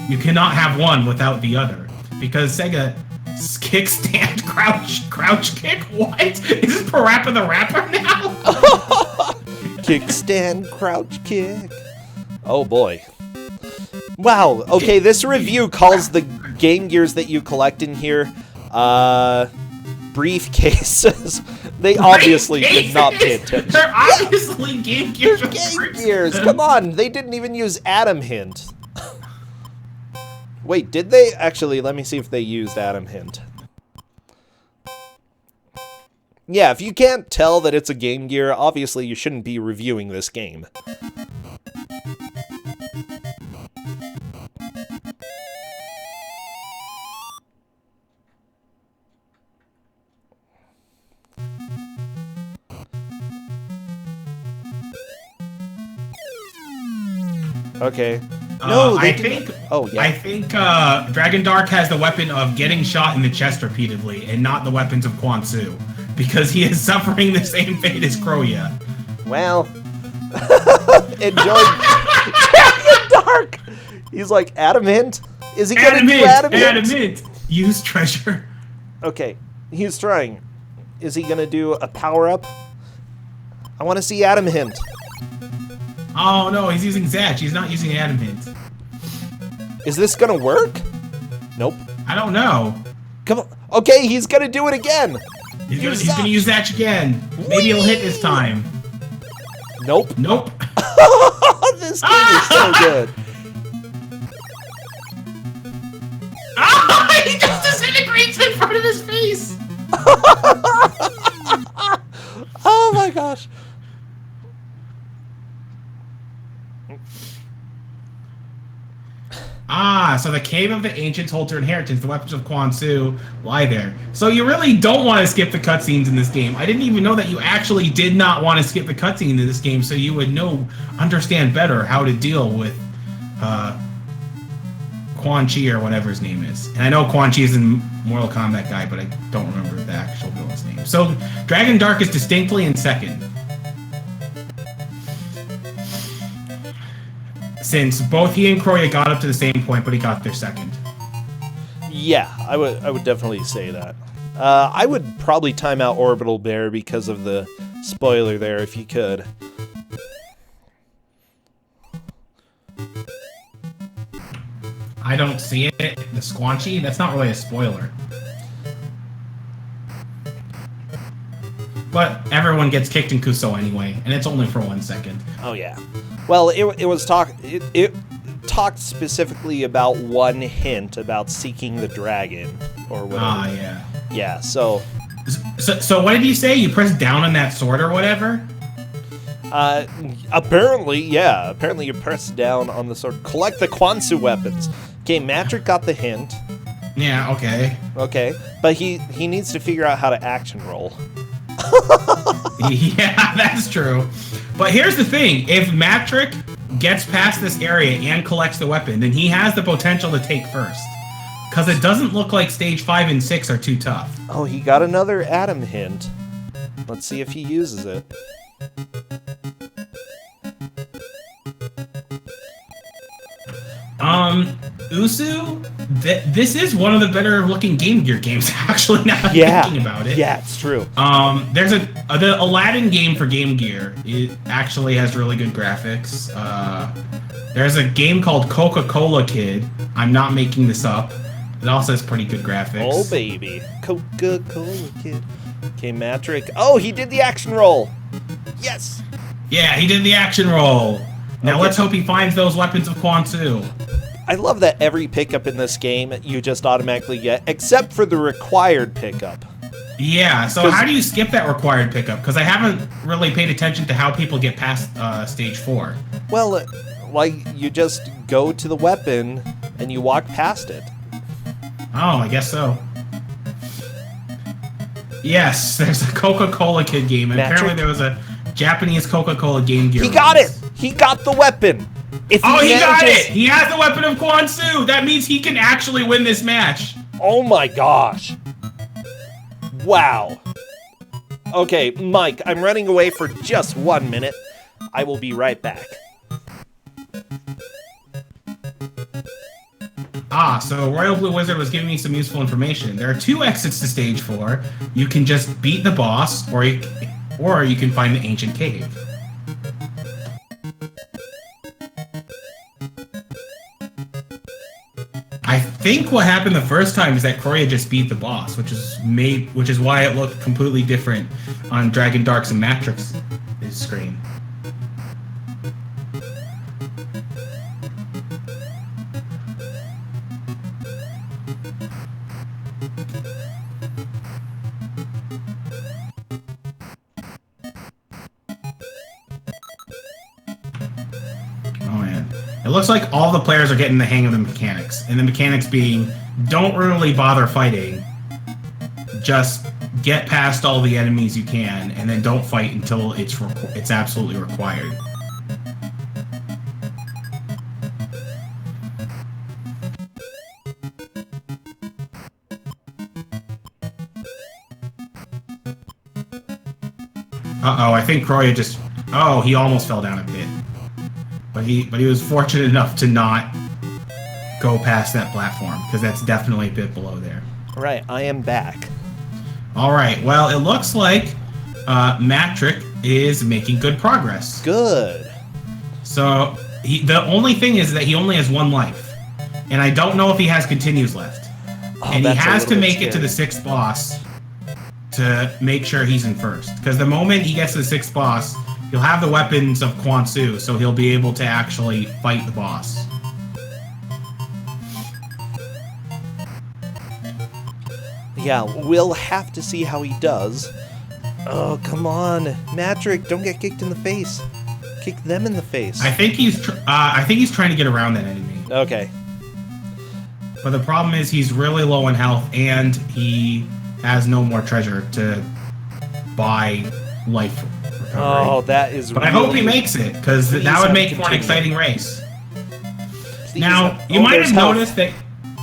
You cannot have one without the other. Because Sega... Kickstand, crouch kick? What? Is this Parappa the Rapper now? Kickstand, crouch kick. Oh boy. Wow, okay, this review calls the Game Gears that you collect in here, briefcases. They obviously did not pay attention. They're obviously Game Gears. Game Gears, come on, they didn't even use Adam Hint. Wait, did they? Actually, let me see if they used Adam Hint. Yeah, if you can't tell that it's a Game Gear, obviously you shouldn't be reviewing this game. Okay. No, I think. Oh yeah. I think Dragon Dark has the weapon of getting shot in the chest repeatedly, and not the weapons of Kwansu, because he is suffering the same fate as Kroya. Well, enjoy Dragon Dark. He's like Adam Hint. Is he gonna do Adam Hint? Adam Hint. Use treasure. Okay, he's trying. Is he gonna do a power up? I want to see Adam Hint. Oh no, he's using Zatch. He's not using Adam Hint. Is this gonna work? Nope. I don't know. Come on. Okay, he's gonna do it again. He's gonna use Zatch again. Maybe he'll hit this time. Nope. Nope. This game is so good. He just disintegrates in front of his face. Oh my gosh. So the Cave of the Ancients holds your inheritance. The weapons of Kwansu lie there. So you really don't want to skip the cutscenes in this game. I didn't even know that you actually did not want to skip the cutscene in this game, so you would understand better how to deal with Quan Chi or whatever his name is. And I know Quan Chi is a Mortal Kombat guy, but I don't remember the actual villain's name. So Dragon Dark is distinctly in second. Since both he and Kroya got up to the same point, but he got there second. Yeah, I would definitely say that. I would probably time out Orbital Bear because of the spoiler there, if you could. I don't see it. The Squanchy? That's not really a spoiler. But everyone gets kicked in Kuso anyway, and it's only for 1 second. Oh yeah. Well, it talked specifically about one hint about seeking the dragon or whatever. Ah, yeah. Yeah. So what did you say? You press down on that sword or whatever? Apparently, yeah. Apparently, you press down on the sword. Collect the Kwansu weapons. Okay, Matrick got the hint. Yeah. Okay. Okay, but he needs to figure out how to action roll. Yeah, that's true. But here's the thing. If Matrick gets past this area and collects the weapon, then he has the potential to take first. Because it doesn't look like stage 5 and 6 are too tough. Oh, he got another Adam hint. Let's see if he uses it. Usu, this is one of the better looking Game Gear games, actually, now I'm thinking about it. Yeah, it's true. There's the Aladdin game for Game Gear. It actually has really good graphics. There's a game called Coca-Cola Kid. I'm not making this up. It also has pretty good graphics. Oh, baby. Coca-Cola Kid. Okay, Matrick. Oh, he did the action roll. Yes. Yeah, he did the action roll. Now let's hope he finds those weapons of Kwansu. I love that every pickup in this game you just automatically get, except for the required pickup. Yeah, so how do you skip that required pickup? Because I haven't really paid attention to how people get past stage 4. Well, like, you just go to the weapon and you walk past it. Oh, I guess so. Yes, there's a Coca-Cola Kid game. And apparently there was a Japanese Coca-Cola Game Gear. He got it! He got the weapon! He got it! He has the weapon of Quan Su! That means he can actually win this match! Oh my gosh! Wow. Okay, Mike, I'm running away for just 1 minute. I will be right back. So Royal Blue Wizard was giving me some useful information. There are 2 exits to stage 4. You can just beat the boss, or you can find the ancient cave. I think what happened the first time is that Kroya just beat the boss, which is why it looked completely different on Dragon Dark's and Matrix's screen. It looks like all the players are getting the hang of the mechanics, and the mechanics being, don't really bother fighting, just get past all the enemies you can, and then don't fight until it's absolutely required. Uh-oh, I think Kroya just... Oh, he almost fell down a pit. But he was fortunate enough to not go past that platform, because that's definitely a bit below there. Right, I am back. Alright, well, it looks like Matrick is making good progress. Good. So, the only thing is that he only has 1 life. And I don't know if he has continues left. And he has to make it to the 6th boss to make sure he's in first. Because the moment he gets to the 6th boss, he'll have the weapons of Quan Su, so he'll be able to actually fight the boss. Yeah, we'll have to see how he does. Oh, come on. Matrick, don't get kicked in the face. Kick them in the face. I think he's trying to get around that enemy. Okay. But the problem is he's really low in health, and he has no more treasure to buy life recovery. Oh, that is But really... I hope he makes it, because that would make for an exciting race. Now, you might have noticed that...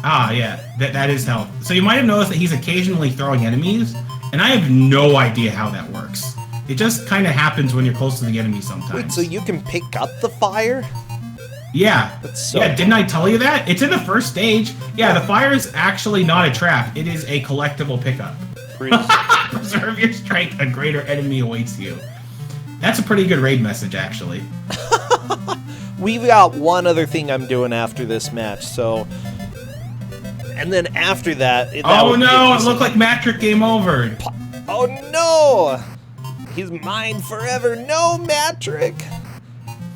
Ah, yeah, that is health. So you might have noticed that he's occasionally throwing enemies, and I have no idea how that works. It just kind of happens when you're close to the enemy sometimes. Wait, so you can pick up the fire? Yeah. Yeah, didn't I tell you that? It's in the first stage. Yeah, the fire is actually not a trap. It is a collectible pickup. Preserve your strength, a greater enemy awaits you. That's a pretty good raid message, actually. We've got one other thing I'm doing after this match, so... And then after that... Oh no, it looked like Matrick game over. Oh no! He's mine forever. No, Matrick!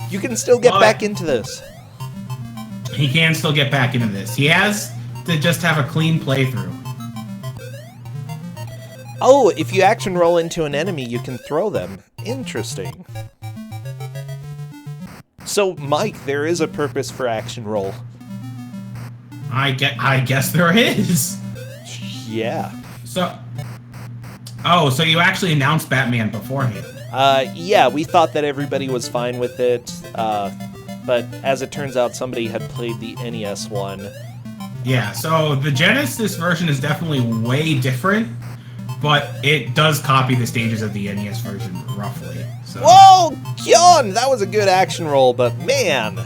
You can still get back into this. He can still get back into this. He has to just have a clean playthrough. Oh, if you action roll into an enemy, you can throw them. Interesting. So, Mike, there is a purpose for action roll. I guess there is. Yeah. So you actually announced Batman beforehand. Yeah, we thought that everybody was fine with it, but as it turns out, somebody had played the NES one. Yeah, so the Genesis version is definitely way different, but it does copy the stages of the NES version, roughly. So. Whoa, Kyon! That was a good action roll, but man,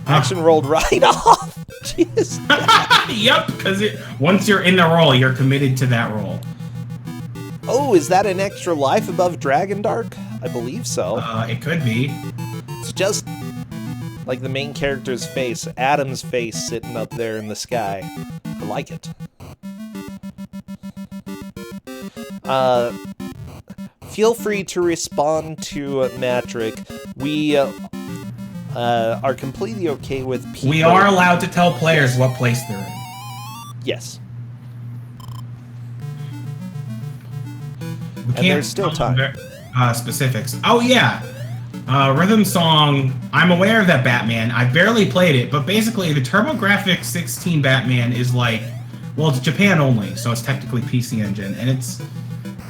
action rolled right off. Jeez. Yep, because once you're in the role, you're committed to that role. Oh, is that an extra life above Dragon Dark? I believe so. It could be. It's just like the main character's face, Adam's face sitting up there in the sky. I like it. Feel free to respond to Matrick. We are completely okay with people... We are allowed to tell players what place they're in. Yes. We can't there's still time. Specifics. Oh, yeah. Rhythm Song, I'm aware of that Batman. I barely played it, but basically the TurboGrafx 16 Batman is like... Well, it's Japan only, so it's technically PC Engine, and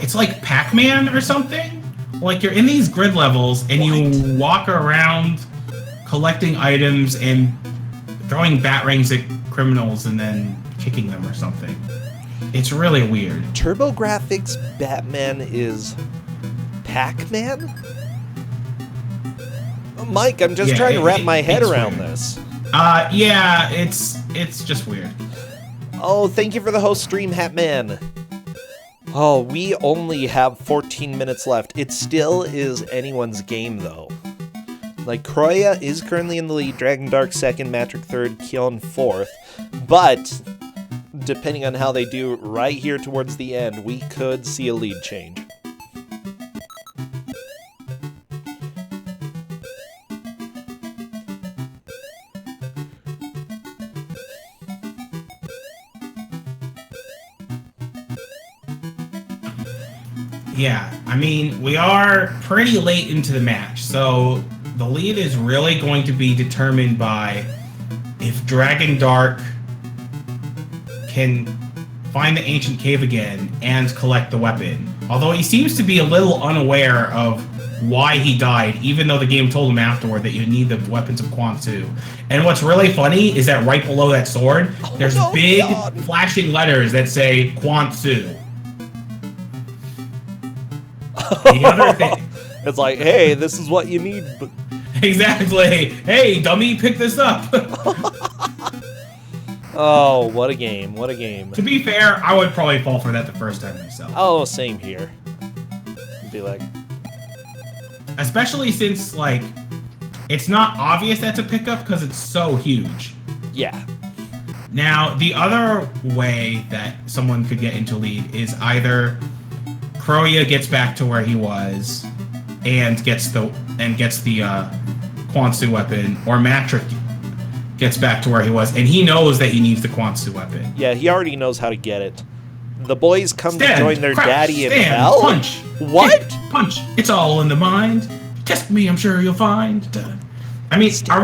it's like Pac-Man or something. Like you're in these grid levels and you walk around collecting items and throwing batarangs at criminals and then kicking them or something. It's really weird. TurboGrafx Batman is Pac-Man? Mike, I'm just trying to wrap my head around this. Yeah, it's just weird. Oh, thank you for the host stream, Hatman. Oh, we only have 14 minutes left. It still is anyone's game, though. Like, Kroya is currently in the lead, Dragon Dark second, Matrick third, Kyon fourth. But, depending on how they do right here towards the end, we could see a lead change. Yeah, I mean, we are pretty late into the match, so the lead is really going to be determined by if Dragon Dark can find the ancient cave again and collect the weapon. Although he seems to be a little unaware of why he died, even though the game told him afterward that you need the weapons of Quan Tzu. And what's really funny is that right below that sword, there's big flashing letters that say Quan Tzu. The other thing, it's like, hey, this is what you need. Exactly. Hey, dummy, pick this up. Oh, what a game. What a game. To be fair, I would probably fall for that the first time myself. Oh, same here. Be like... Especially since, like, it's not obvious that's a pickup because it's so huge. Yeah. Now, the other way that someone could get into lead is either Kroya gets back to where he was and gets the Quan Tzu weapon, or Matrick gets back to where he was, and he knows that he needs the Quan Tzu weapon. Yeah, he already knows how to get it. The boys come to Stand, join their crouch, daddy in stand, hell? Punch! What? Kick, punch! It's all in the mind. Test me, I'm sure you'll find. I mean, are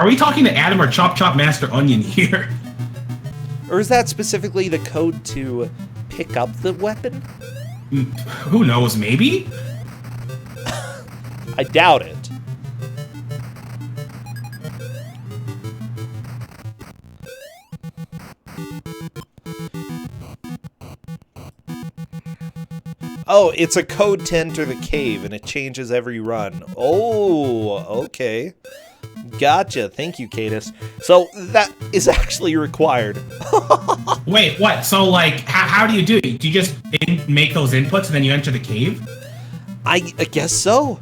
we talking to Adam or Chop Chop Master Onion here? Or is that specifically the code to pick up the weapon? Who knows, maybe? I doubt it. Oh, it's a code to enter the cave, and it changes every run. Oh, okay. Gotcha. Thank you, Cadus. So that is actually required. Wait, what? So, like, how do you do it? Do you just make those inputs and then you enter the cave? I guess so.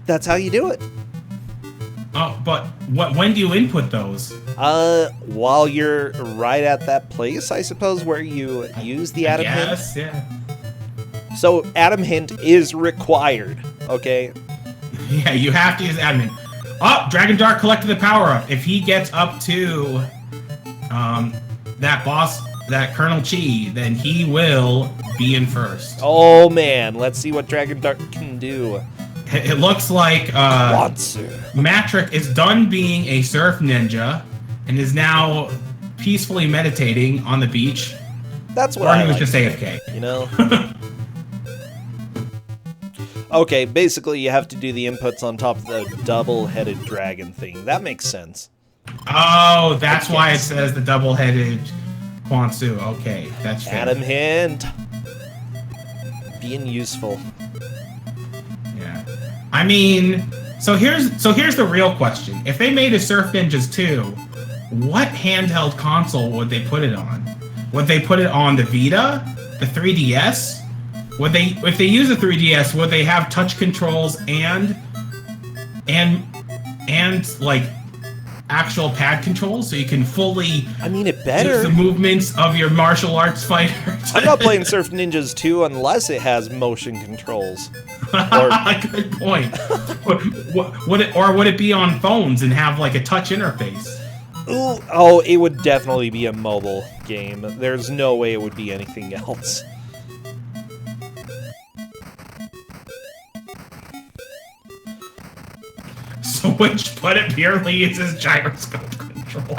That's how you do it. Oh, but when do you input those? While you're right at that place, I suppose, where you use the Adam hint. Yes, yeah. So Adam hint is required, okay? Yeah, you have to use Adam hint. Oh, Dragon Dark collected the power-up. If he gets up to that boss, that Colonel Chi, then he will be in first. Oh man, let's see what Dragon Dark can do. It looks like Matrick is done being a surf ninja and is now peacefully meditating on the beach. That's what or I he was like just to AFK. Do, you know? Okay, basically you have to do the inputs on top of the double-headed dragon thing. That makes sense. Oh, that's why it says the double-headed Quan Tzu. Okay, that's fair. Adam hint. Being useful. Yeah. I mean, so here's the real question. If they made a Surf Ninjas 2, what handheld console would they put it on? Would they put it on the Vita? The 3DS? Would they, if they use a 3DS, would they have touch controls and like actual pad controls so you can fully it better. use the movements of your martial arts fighter? I'm not playing Surf Ninjas 2 unless it has motion controls. Good point. Would it be on phones and have like a touch interface? Ooh, oh, it would definitely be a mobile game. There's no way it would be anything else. Switch, but it purely uses gyroscope controls.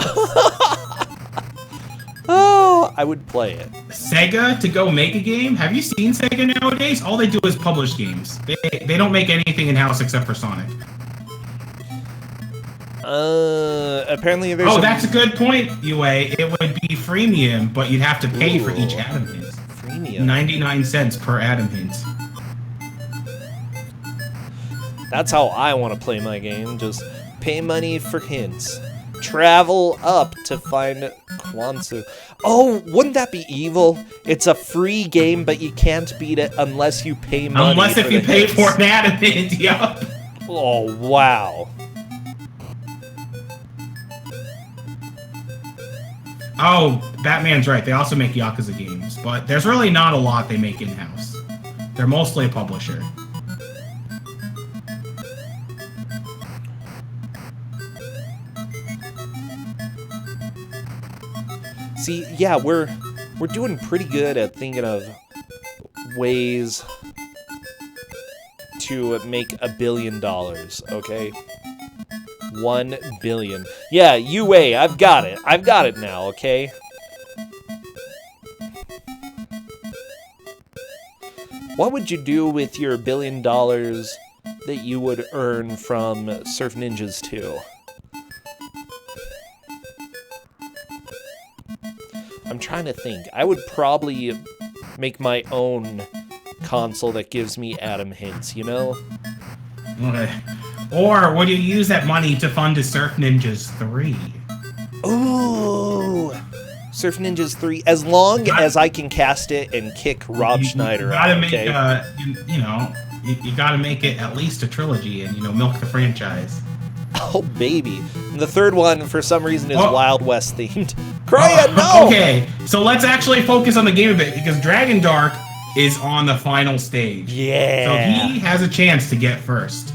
Oh, I would play it. Sega to go make a game? Have you seen Sega nowadays? All they do is publish games. They don't make anything in-house except for Sonic. Apparently there's... Oh, that's a good point, UA. It would be freemium, but you'd have to pay for each Atom Hint. Freemium. 99 cents per Atom Hint. That's how I want to play my game. Just pay money for hints. Travel up to find Kwansu. Oh, wouldn't that be evil? It's a free game, but you can't beat it unless you pay money. Unless if you pay for an Atom Hint, yup. Oh, wow. Oh, Batman's right. They also make Yakuza games, but there's really not a lot they make in-house. They're mostly a publisher. See, yeah, we're doing pretty good at thinking of ways to make $1 billion, okay? 1 billion. Yeah, UA, I've got it. I've got it now, okay? What would you do with your $1 billion that you would earn from Surf Ninjas 2? I'm trying to think. I would probably make my own console that gives me Atom Hints, you know? Okay. Or would you use that money to fund a Surf Ninjas 3? Ooh! Surf Ninjas 3. As long as I can cast it and kick Rob Schneider out, okay? You gotta make it at least a trilogy and, milk the franchise. Oh, baby. And the third one, for some reason, is Wild West themed. Kroya, no! Okay, so let's actually focus on the game a bit, because Dragon Dark is on the final stage. Yeah. So he has a chance to get first.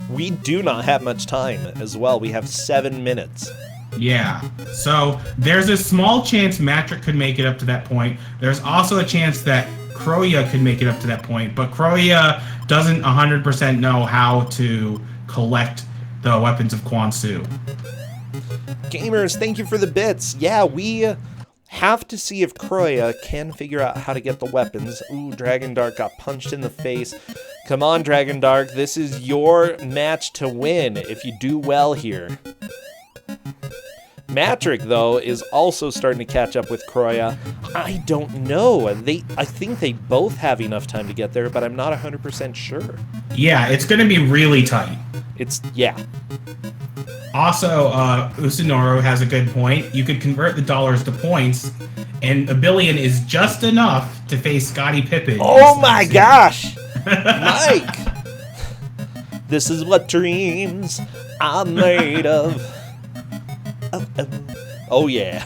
We do not have much time as well. We have 7 minutes. Yeah. So there's a small chance Matrick could make it up to that point. There's also a chance that Kroya could make it up to that point, but Kroya doesn't 100% know how to collect the weapons of Kwansu. Gamers, thank you for the bits. Yeah, we have to see if Kroya can figure out how to get the weapons. Ooh, Dragon Dark got punched in the face. Come on, Dragon Dark. This is your match to win if you do well here. Matrick, though, is also starting to catch up with Kroya. I don't know. I think they both have enough time to get there, but I'm not 100% sure. Yeah, it's going to be really tight. Yeah. Also, Usunoro has a good point. You could convert the dollars to points, and $1 billion is just enough to face Scottie Pippen. Oh my gosh! Mike! This is what dreams are made of. Oh yeah.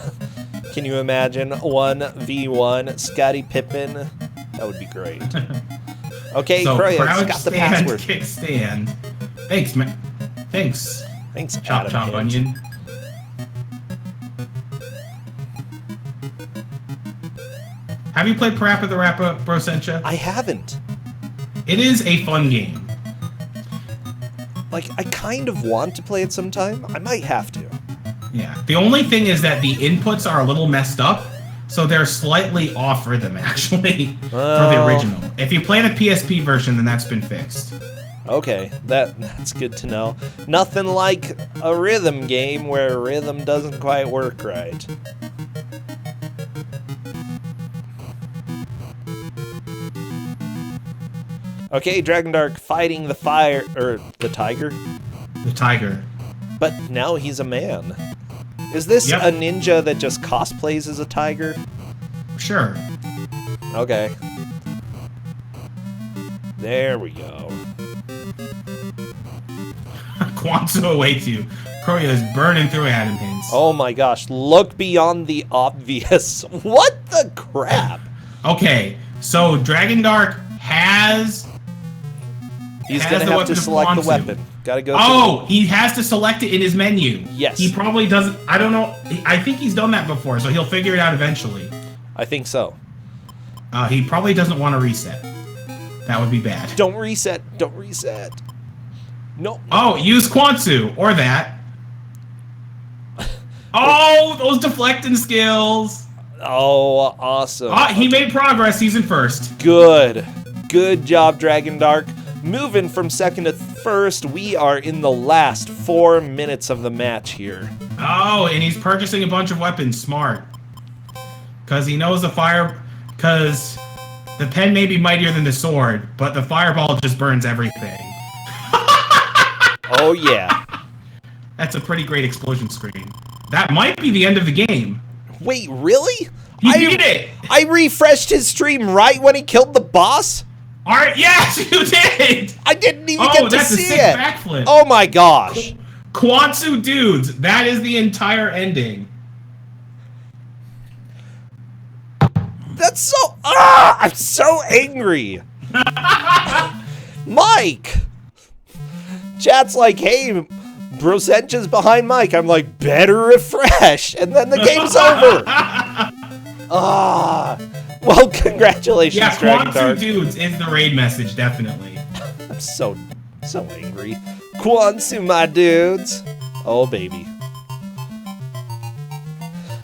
Can you imagine 1v1 Scottie Pippen? That would be great. Okay, so Kroya, got the password. Kickstand. Thanks, man. Thanks. Thanks, Chop Chop Onion. Have you played Parappa the Rapper, Bro Sencha? I haven't. It is a fun game. Like, I kind of want to play it sometime. I might have to. Yeah. The only thing is that the inputs are a little messed up, so they're slightly off rhythm, actually, for the original. If you play the PSP version, then that's been fixed. Okay, that's good to know. Nothing like a rhythm game where rhythm doesn't quite work right. Okay, Dragon Dark fighting the tiger. The tiger. But now he's a man. Is this a ninja that just cosplays as a tiger? Sure. Okay. There we go. Kwanzu awaits you. Kroya is burning through Atom Hints. Oh my gosh, look beyond the obvious. What the crap? Okay, so Dragon Dark has... He's gonna have to select the weapon. Gotta go. Oh, he has to select it in his menu. Yes. He probably doesn't... I don't know. I think he's done that before, so he'll figure it out eventually. I think so. He probably doesn't want to reset. That would be bad. Don't reset. Don't reset. No. Oh, use Kwanzu or that. Oh, those deflecting skills. Oh, awesome. He made progress. He's in first. Good. Good job, Dragon Dark. Moving from second to first, we are in the last 4 minutes of the match here. Oh, and he's purchasing a bunch of weapons. Smart. Because he knows because the pen may be mightier than the sword, but the fireball just burns everything. Oh, yeah. That's a pretty great explosion screen. That might be the end of the game. Wait, really? He beat it! I refreshed his stream right when he killed the boss? Alright, yes, you did! I didn't even get to that's see a sick it. backflip. Oh my gosh. Quansu dudes, that is the entire ending. That's so... I'm so angry. Mike! Chat's like, hey, Brosencha's behind Mike. I'm like, better refresh. And then the game's over. Well, congratulations, Yeah, Dragon Quansu Dark. dudes is the raid message, definitely. I'm so angry. Quansu, my dudes. Oh, baby.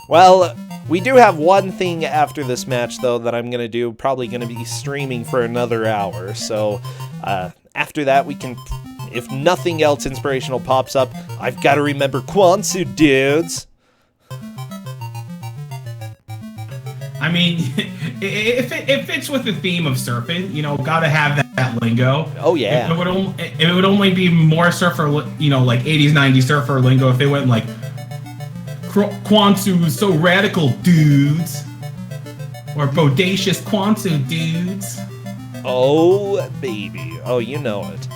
Well, we do have one thing after this match, though, that I'm going to do. Probably going to be streaming for another hour. So, after that, we can... If nothing else inspirational pops up, I've got to remember Quansu, dudes. I mean, it fits with the theme of surfing. You know, gotta have that lingo. Oh, yeah. It would only be more surfer, you know, like 80s, 90s surfer lingo if they went like, Quansu is so radical, dudes. Or bodacious Quansu, dudes. Oh, baby. Oh, you know it.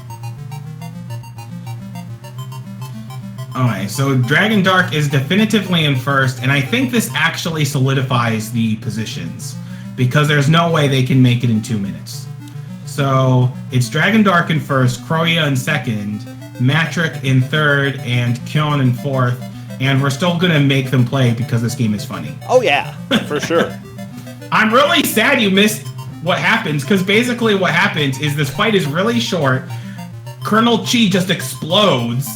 Alright, so Dragon Dark is definitively in first, and I think this actually solidifies the positions, because there's no way they can make it in 2 minutes. So, it's Dragon Dark in first, Kroya in second, Matrick in third, and Kyon in fourth, and we're still gonna make them play because this game is funny. Oh, yeah, for sure. I'm really sad you missed what happens, because basically what happens is this fight is really short, Colonel Chi just explodes.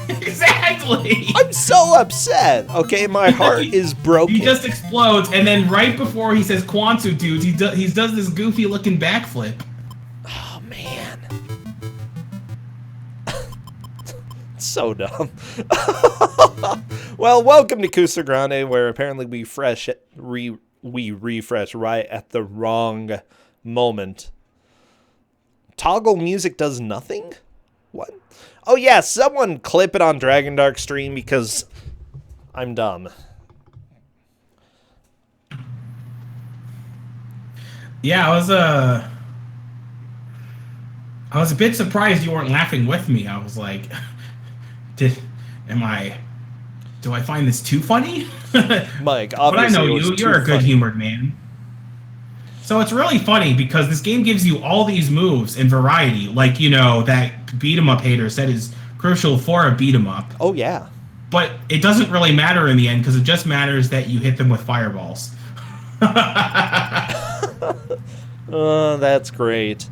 Exactly! I'm so upset. Okay, my heart is broken. He just explodes, and then right before he says Quansu dudes, he does this goofy looking backflip. Oh, man. So dumb. Well, welcome to Kusogrand3, where apparently we refresh right at the wrong moment. Toggle music does nothing? What? Oh yeah, someone clip it on Dragon Dark stream because I'm dumb. Yeah, I was a bit surprised you weren't laughing with me. I was like, do I find this too funny? Mike, obviously, but I know you're a good-humored man. So it's really funny because this game gives you all these moves in variety, like, you know, that beat-em-up hater said is crucial for a beat-em-up. Oh, yeah. But it doesn't really matter in the end because it just matters that you hit them with fireballs. Oh, that's great.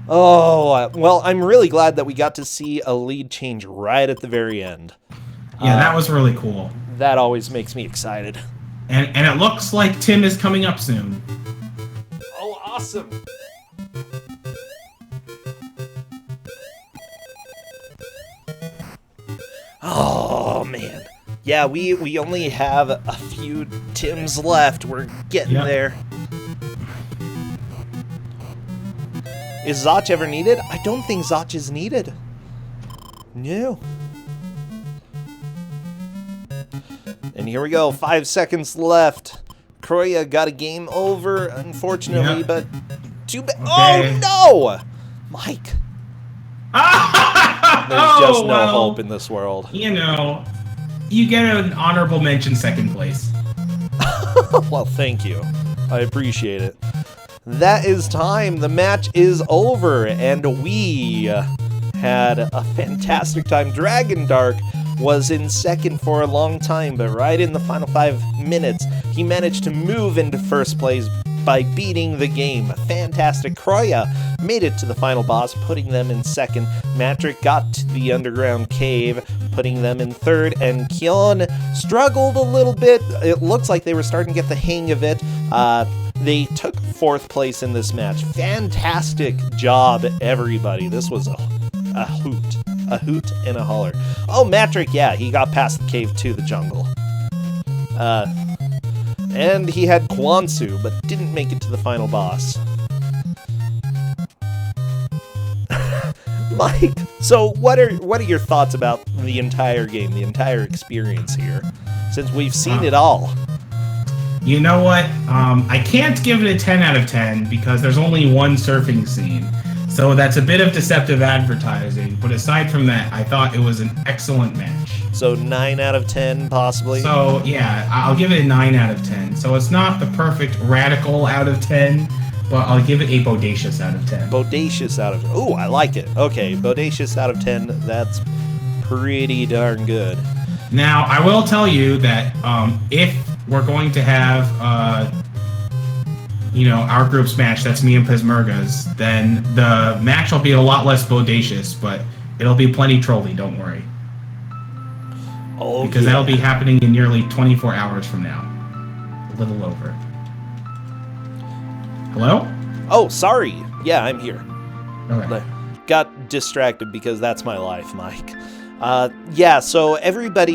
Oh, well, I'm really glad that we got to see a lead change right at the very end. Yeah, that was really cool. That always makes me excited. And it looks like Tim is coming up soon. Oh, awesome. Oh, man. Yeah, we only have a few Tims left. We're getting there. Is Zotch ever needed? I don't think Zotch is needed. No. And here we go. 5 seconds left. Kroya got a game over, unfortunately, but too bad. Okay. Oh, no! Mike. There's just no hope in this world. You know, you get an honorable mention second place. Well, thank you. I appreciate it. That is time. The match is over, and we had a fantastic time. Dragon Dark was in second for a long time, but right in the final 5 minutes, he managed to move into first place by beating the game. Fantastic. Kroya made it to the final boss, putting them in second. Matrick got to the underground cave, putting them in third, and Kyon struggled a little bit. It looks like they were starting to get the hang of it. They took fourth place in this match. Fantastic job, everybody. This was a hoot. A hoot and a holler. Oh, Matrick, yeah, he got past the cave to the jungle. And he had Kwansu, but didn't make it to the final boss. Mike, so what are your thoughts about the entire game, the entire experience here, since we've seen it all? You know what? I can't give it a 10 out of 10 because there's only one surfing scene. So that's a bit of deceptive advertising. But aside from that, I thought it was an excellent match. So 9 out of 10, possibly? So, yeah, I'll give it a 9 out of 10. So it's not the perfect radical out of 10, but I'll give it a bodacious out of 10. Bodacious out of 10. Ooh, I like it. Okay, bodacious out of 10. That's pretty darn good. Now, I will tell you that if we're going to have, our group's match, that's me and Pismerga's, then the match will be a lot less bodacious, but it'll be plenty trolly, don't worry. Oh, because that'll be happening in nearly 24 hours from now. A little over. Hello? Oh, sorry. Yeah, I'm here. Okay. Got distracted because that's my life, Mike. Yeah, so everybody